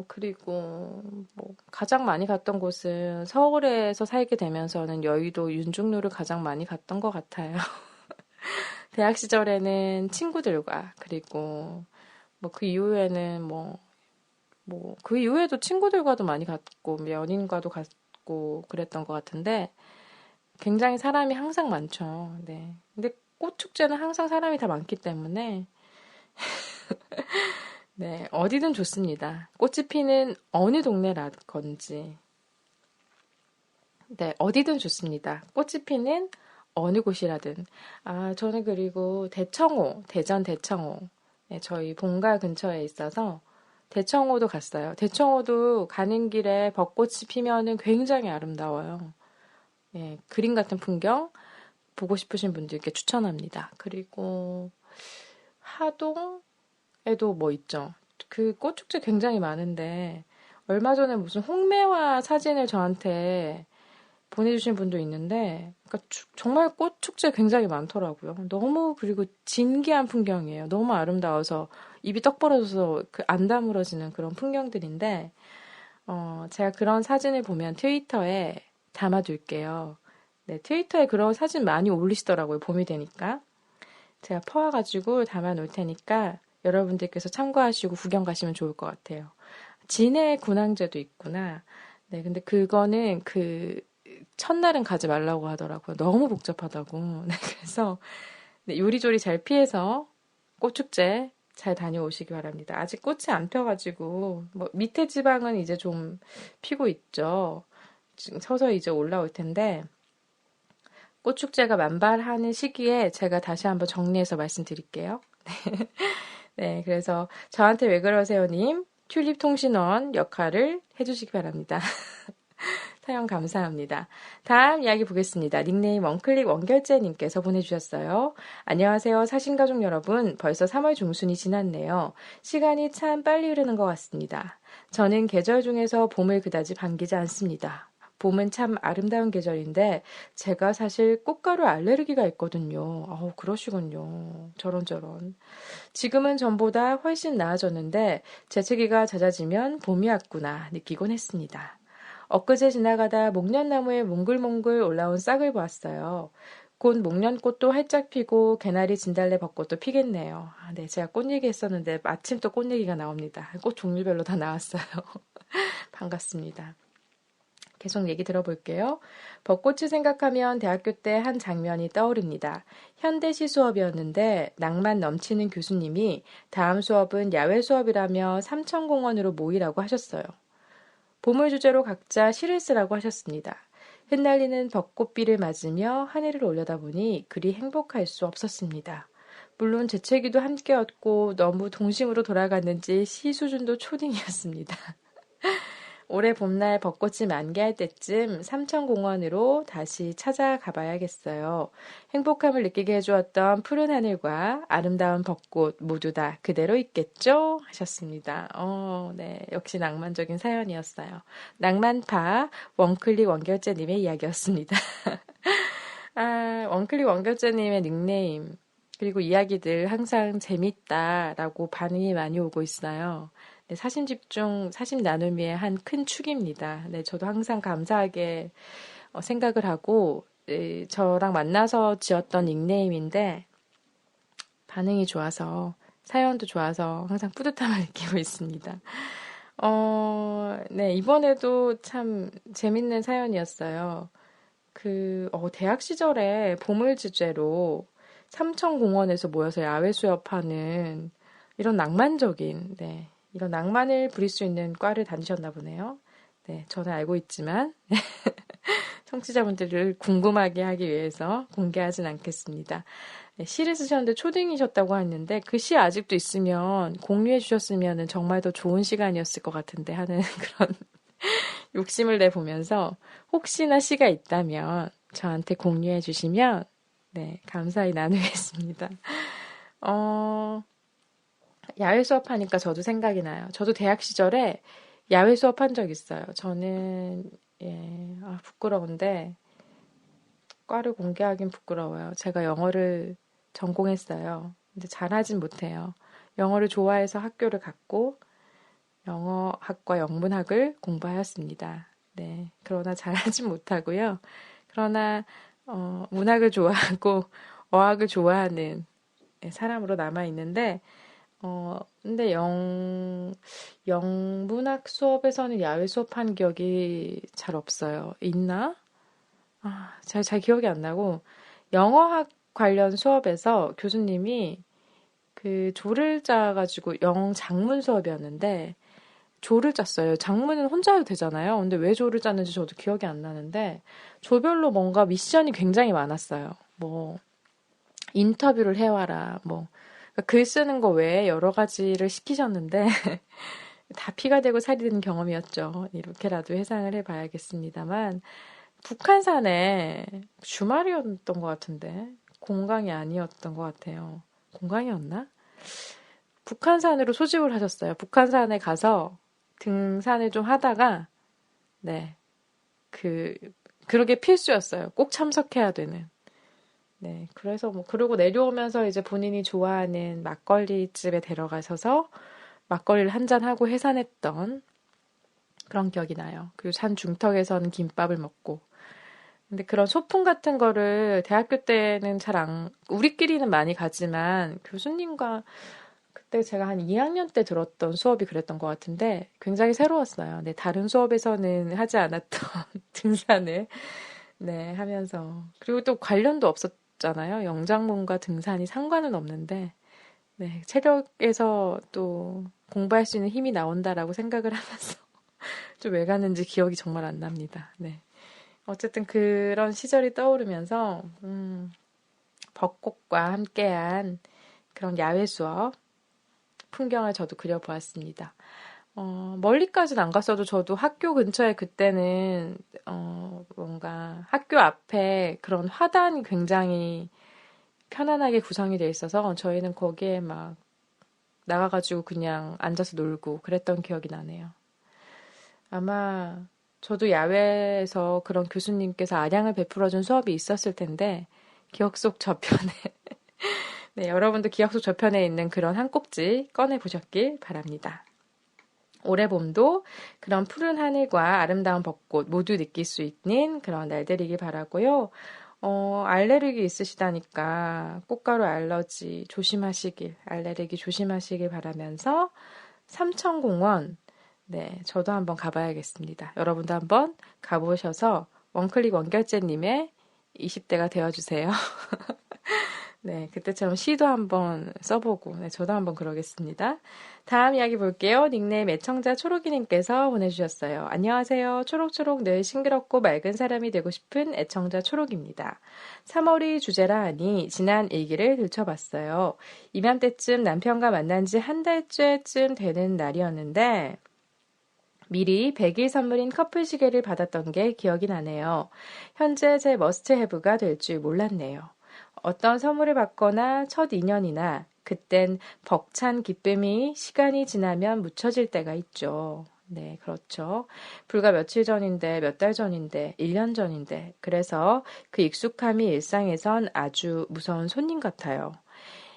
그리고 뭐 가장 많이 갔던 곳은 서울에서 살게 되면서는 여의도 윤중로를 가장 많이 갔던 것 같아요. 대학 시절에는 친구들과 그리고 뭐 그 이후에는 그 이후에도 친구들과도 많이 갔고, 연인과도 갔고, 그랬던 것 같은데, 굉장히 사람이 항상 많죠. 네. 근데 꽃축제는 항상 사람이 다 많기 때문에, 네, 어디든 좋습니다. 꽃이 피는 어느 동네라건지, 네, 어디든 좋습니다. 꽃이 피는 어느 곳이라든. 저는 그리고 대청호, 대전 대청호, 네, 저희 본가 근처에 있어서, 대청호도 갔어요. 대청호도 가는 길에 벚꽃이 피면은 굉장히 아름다워요. 예, 그림 같은 풍경 보고 싶으신 분들께 추천합니다. 그리고 하동에도 뭐 있죠? 그 꽃축제 굉장히 많은데 얼마 전에 무슨 홍매화 사진을 저한테 보내주신 분도 있는데 그러니까 정말 꽃축제 굉장히 많더라고요. 너무 그리고 진기한 풍경이에요. 너무 아름다워서 입이 떡 벌어져서 안 다물어지는 그런 풍경들인데 제가 그런 사진을 보면 트위터에 담아둘게요. 네, 트위터에 그런 사진 많이 올리시더라고요. 봄이 되니까. 제가 퍼와가지고 담아놓을 테니까 여러분들께서 참고하시고 구경 가시면 좋을 것 같아요. 진해 군항제도 있구나. 네, 근데 그거는 첫날은 가지 말라고 하더라고요. 너무 복잡하다고. 네, 그래서 네, 요리조리 잘 피해서 꽃축제 잘 다녀오시기 바랍니다. 아직 꽃이 안 펴가지고 뭐 밑에 지방은 이제 좀 피고 있죠. 지금 서서히 이제 올라올 텐데 꽃축제가 만발하는 시기에 제가 다시 한번 정리해서 말씀드릴게요. 네, 그래서 저한테 왜 그러세요님 튤립 통신원 역할을 해주시기 바랍니다. 사연 감사합니다. 다음 이야기 보겠습니다. 닉네임 원클릭 원결제님께서 보내주셨어요. 안녕하세요. 사신가족 여러분. 벌써 3월 중순이 지났네요. 시간이 참 빨리 흐르는 것 같습니다. 저는 계절 중에서 봄을 그다지 반기지 않습니다. 봄은 참 아름다운 계절인데 제가 사실 꽃가루 알레르기가 있거든요. 그러시군요. 저런. 지금은 전보다 훨씬 나아졌는데 재채기가 잦아지면 봄이 왔구나 느끼곤 했습니다. 엊그제 지나가다 목련나무에 몽글몽글 올라온 싹을 보았어요. 곧 목련꽃도 활짝 피고 개나리 진달래 벚꽃도 피겠네요. 네, 제가 꽃 얘기했었는데 마침 또 꽃 얘기가 나옵니다. 꽃 종류별로 다 나왔어요. 반갑습니다. 계속 얘기 들어볼게요. 벚꽃을 생각하면 대학교 때 한 장면이 떠오릅니다. 현대시 수업이었는데 낭만 넘치는 교수님이 다음 수업은 야외 수업이라며 삼천공원으로 모이라고 하셨어요. 봄을 주제로 각자 시를 쓰라고 하셨습니다. 흩날리는 벚꽃비를 맞으며 하늘을 올려다보니 그리 행복할 수 없었습니다. 물론 재채기도 함께였고 너무 동심으로 돌아갔는지 시 수준도 초딩이었습니다. 올해 봄날 벚꽃이 만개할 때쯤 삼천공원으로 다시 찾아가 봐야겠어요. 행복함을 느끼게 해주었던 푸른 하늘과 아름다운 벚꽃 모두 다 그대로 있겠죠? 하셨습니다. 네. 역시 낭만적인 사연이었어요. 낭만파 원클릭 원결제님의 이야기였습니다. 원클릭 원결제님의 닉네임 그리고 이야기들 항상 재밌다라고 반응이 많이 오고 있어요. 네, 사심 집중, 사심 나눔의 한 큰 축입니다. 네, 저도 항상 감사하게 생각을 하고 저랑 만나서 지었던 닉네임인데 반응이 좋아서 사연도 좋아서 항상 뿌듯함을 느끼고 있습니다. 네, 이번에도 참 재밌는 사연이었어요. 대학 시절에 보물 주제로 삼천공원에서 모여서 야외 수업하는 이런 낭만적인, 네, 이런 낭만을 부릴 수 있는 과를 다니셨나 보네요. 네, 저는 알고 있지만 청취자분들을 궁금하게 하기 위해서 공개하진 않겠습니다. 네, 시를 쓰셨는데 초딩이셨다고 했는데 그 시 아직도 있으면 공유해 주셨으면 정말 더 좋은 시간이었을 것 같은데 하는 그런 욕심을 내보면서 혹시나 시가 있다면 저한테 공유해 주시면 네, 감사히 나누겠습니다. 야외 수업하니까 저도 생각이 나요. 저도 대학 시절에 야외 수업한 적 있어요. 저는 부끄러운데 과를 공개하긴 부끄러워요. 제가 영어를 전공했어요. 근데 잘하진 못해요. 영어를 좋아해서 학교를 갔고 영어학과 영문학을 공부하였습니다. 네, 그러나 잘하진 못하고요. 그러나 문학을 좋아하고 어학을 좋아하는 사람으로 남아 있는데 근데 영문학 수업에서는 야외 수업한 기억이 잘 없어요. 있나? 잘 기억이 안 나고 영어학 관련 수업에서 교수님이 그 조를 짜가지고 장문 수업이었는데 조를 짰어요. 장문은 혼자 해도 되잖아요. 근데 왜 조를 짰는지 저도 기억이 안 나는데 조별로 뭔가 미션이 굉장히 많았어요. 뭐 인터뷰를 해와라. 뭐 글 쓰는 거 외에 여러 가지를 시키셨는데 다 피가 되고 살이 되는 경험이었죠. 이렇게라도 해상을 해봐야겠습니다만 북한산에 주말이었던 것 같은데 공강이 아니었던 것 같아요. 공강이었나? 북한산으로 소집을 하셨어요. 북한산에 가서 등산을 좀 하다가 네, 그러게 필수였어요. 꼭 참석해야 되는. 네, 그래서 그러고 내려오면서 이제 본인이 좋아하는 막걸리 집에 데려가셔서 막걸리를 한잔 하고 해산했던 그런 기억이 나요. 그리고 산 중턱에서는 김밥을 먹고. 근데 그런 소풍 같은 거를 대학교 때는 우리끼리는 많이 가지만 교수님과 그때 제가 한 2학년 때 들었던 수업이 그랬던 것 같은데 굉장히 새로웠어요. 네, 다른 수업에서는 하지 않았던 등산을 네, 하면서 그리고 또 관련도 없었잖아요. 영장문과 등산이 상관은 없는데 네, 체력에서 또 공부할 수 있는 힘이 나온다라고 생각을 하면서 좀 왜 갔는지 기억이 정말 안 납니다. 네. 어쨌든 그런 시절이 떠오르면서 벚꽃과 함께한 그런 야외 수업 풍경을 저도 그려보았습니다. 멀리까지는 안 갔어도 저도 학교 근처에 그때는 뭔가 학교 앞에 그런 화단이 굉장히 편안하게 구성이 돼 있어서 저희는 거기에 막 나가가지고 그냥 앉아서 놀고 그랬던 기억이 나네요. 아마 저도 야외에서 그런 교수님께서 아량을 베풀어준 수업이 있었을 텐데 기억 속 저편에 네, 여러분도 기억 속 저편에 있는 그런 한 꼭지 꺼내보셨길 바랍니다. 올해 봄도 그런 푸른 하늘과 아름다운 벚꽃 모두 느낄 수 있는 그런 날들이길 바라고요. 알레르기 있으시다니까 꽃가루 알러지 알레르기 조심하시길 바라면서 삼천공원 네, 저도 한번 가봐야겠습니다. 여러분도 한번 가보셔서 원클릭 원결제님의 20대가 되어주세요. 네, 그때처럼 시도 한번 써보고, 네, 저도 한번 그러겠습니다. 다음 이야기 볼게요. 닉네임 애청자 초록이님께서 보내주셨어요. 안녕하세요. 초록초록 늘 싱그럽고 맑은 사람이 되고 싶은 애청자 초록입니다. 3월이 주제라 하니 지난 일기를 들춰봤어요. 이맘때쯤 남편과 만난 지 한 달째쯤 되는 날이었는데, 미리 100일 선물인 커플 시계를 받았던 게 기억이 나네요. 현재 제 머스트 해브가 될 줄 몰랐네요. 어떤 선물을 받거나 첫 인연이나 그땐 벅찬 기쁨이 시간이 지나면 묻혀질 때가 있죠. 네, 그렇죠. 불과 며칠 전인데, 몇 달 전인데, 1년 전인데, 그래서 그 익숙함이 일상에선 아주 무서운 손님 같아요.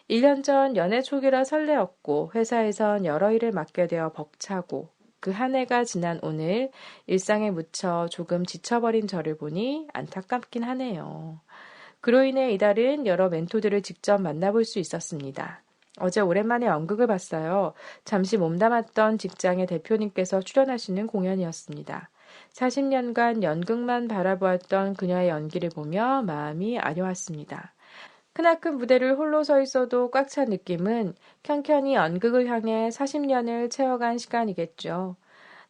1년 전 연애 초기라 설레었고, 회사에선 여러 일을 맡게 되어 벅차고, 그 한 해가 지난 오늘 일상에 묻혀 조금 지쳐버린 저를 보니 안타깝긴 하네요. 그로 인해 이달은 여러 멘토들을 직접 만나볼 수 있었습니다. 어제 오랜만에 연극을 봤어요. 잠시 몸담았던 직장의 대표님께서 출연하시는 공연이었습니다. 40년간 연극만 바라보았던 그녀의 연기를 보며 마음이 아려왔습니다. 크나큰 무대를 홀로 서 있어도 꽉 찬 느낌은 편편히 연극을 향해 40년을 채워간 시간이겠죠.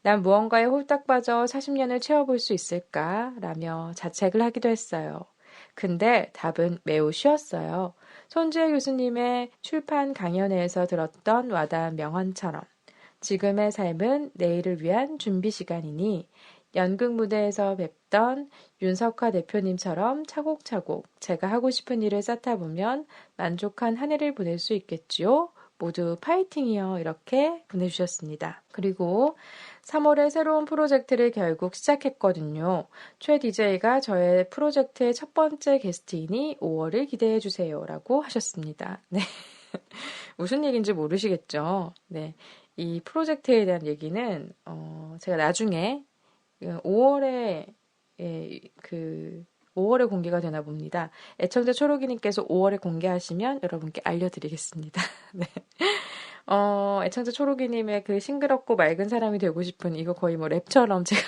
난 무언가에 홀딱 빠져 40년을 채워볼 수 있을까? 라며 자책을 하기도 했어요. 근데 답은 매우 쉬웠어요. 손주혜 교수님의 출판 강연회에서 들었던 와닿은 명언처럼 지금의 삶은 내일을 위한 준비 시간이니 연극 무대에서 뵙던 윤석화 대표님처럼 차곡차곡 제가 하고 싶은 일을 쌓다 보면 만족한 한 해를 보낼 수 있겠지요. 모두 파이팅이요. 이렇게 보내주셨습니다. 그리고 3월에 새로운 프로젝트를 결국 시작했거든요. 최 DJ가 저의 프로젝트의 첫 번째 게스트이니 5월을 기대해주세요. 라고 하셨습니다. 네. 무슨 얘기인지 모르시겠죠? 네. 이 프로젝트에 대한 얘기는, 제가 나중에 5월에, 5월에 공개가 되나 봅니다. 애청자 초록이님께서 5월에 공개하시면 여러분께 알려드리겠습니다. 네. 애청자 초록이님의 그 싱그럽고 맑은 사람이 되고 싶은 이거 거의 뭐 랩처럼 제가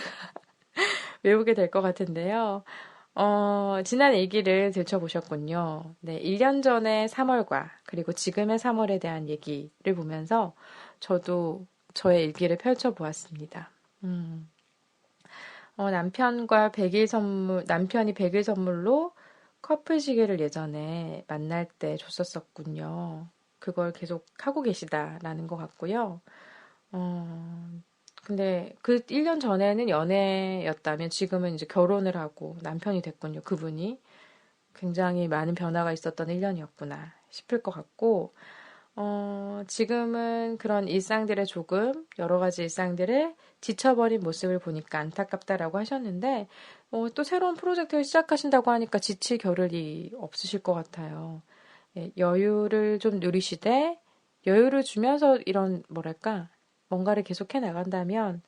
외우게 될 것 같은데요. 지난 일기를 들춰보셨군요. 네, 1년 전의 3월과 그리고 지금의 3월에 대한 얘기를 보면서 저도 저의 일기를 펼쳐보았습니다. 남편이 100일 선물로 커플 시계를 예전에 만날 때 줬었었군요. 그걸 계속 하고 계시다라는 것 같고요. 근데 그 1년 전에는 연애였다면 지금은 이제 결혼을 하고 남편이 됐군요. 그분이. 굉장히 많은 변화가 있었던 1년이었구나 싶을 것 같고, 지금은 그런 일상들의 조금, 여러 가지 일상들에 지쳐버린 모습을 보니까 안타깝다라고 하셨는데, 또 새로운 프로젝트를 시작하신다고 하니까 지칠 겨를이 없으실 것 같아요. 예, 여유를 좀 누리시되, 여유를 주면서 이런, 뭐랄까, 뭔가를 계속해 나간다면,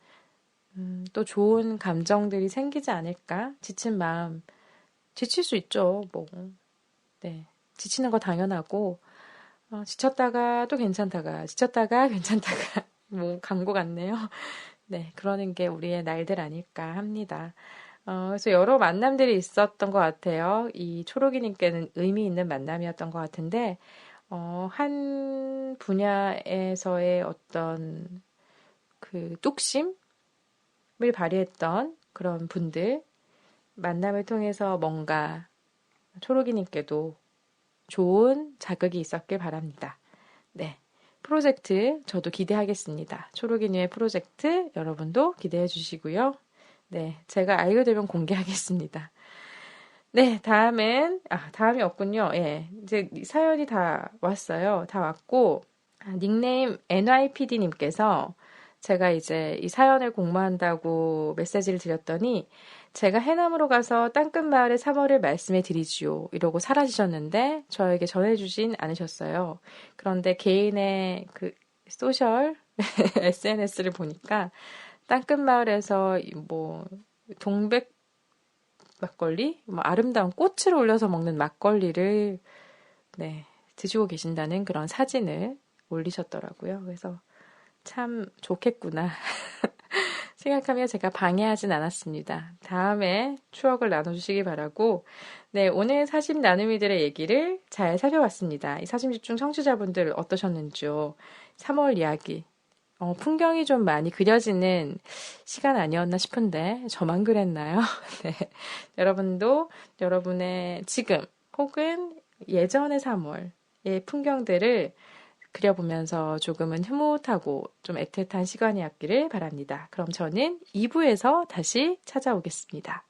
또 좋은 감정들이 생기지 않을까? 지친 마음, 지칠 수 있죠, 뭐. 네. 지치는 거 당연하고, 지쳤다가 또 괜찮다가, 지쳤다가 괜찮다가, 뭐, 광고 같네요. 네, 그러는 게 우리의 날들 아닐까 합니다. 그래서 여러 만남들이 있었던 것 같아요. 이 초록이님께는 의미 있는 만남이었던 것 같은데, 한 분야에서의 어떤 그 뚝심을 발휘했던 그런 분들, 만남을 통해서 뭔가 초록이님께도 좋은 자극이 있었길 바랍니다. 네. 프로젝트 저도 기대하겠습니다. 초록이님의 프로젝트 여러분도 기대해 주시고요. 네. 제가 알게 되면 공개하겠습니다. 네. 다음이 없군요. 예. 이제 사연이 다 왔어요. 다 왔고, 닉네임 NYPD님께서 제가 이제 이 사연을 공모한다고 메시지를 드렸더니 제가 해남으로 가서 땅끝마을의 3월을 말씀해 드리지요. 이러고 사라지셨는데 저에게 전해주진 않으셨어요. 그런데 개인의 그 소셜 SNS를 보니까 땅끝마을에서 뭐 동백 막걸리, 뭐 아름다운 꽃을 올려서 먹는 막걸리를 네, 드시고 계신다는 그런 사진을 올리셨더라고요. 그래서 참 좋겠구나 생각하며 제가 방해하진 않았습니다. 다음에 추억을 나눠주시기 바라고, 네, 오늘 사심 나눔이들의 얘기를 잘 살펴봤습니다. 이 사심 집중 청취자분들 어떠셨는지요? 3월 이야기. 풍경이 좀 많이 그려지는 시간 아니었나 싶은데, 저만 그랬나요? 네. 여러분도 여러분의 지금 혹은 예전의 3월의 풍경들을 그려보면서 조금은 흐뭇하고 좀 애틋한 시간이었기를 바랍니다. 그럼 저는 2부에서 다시 찾아오겠습니다.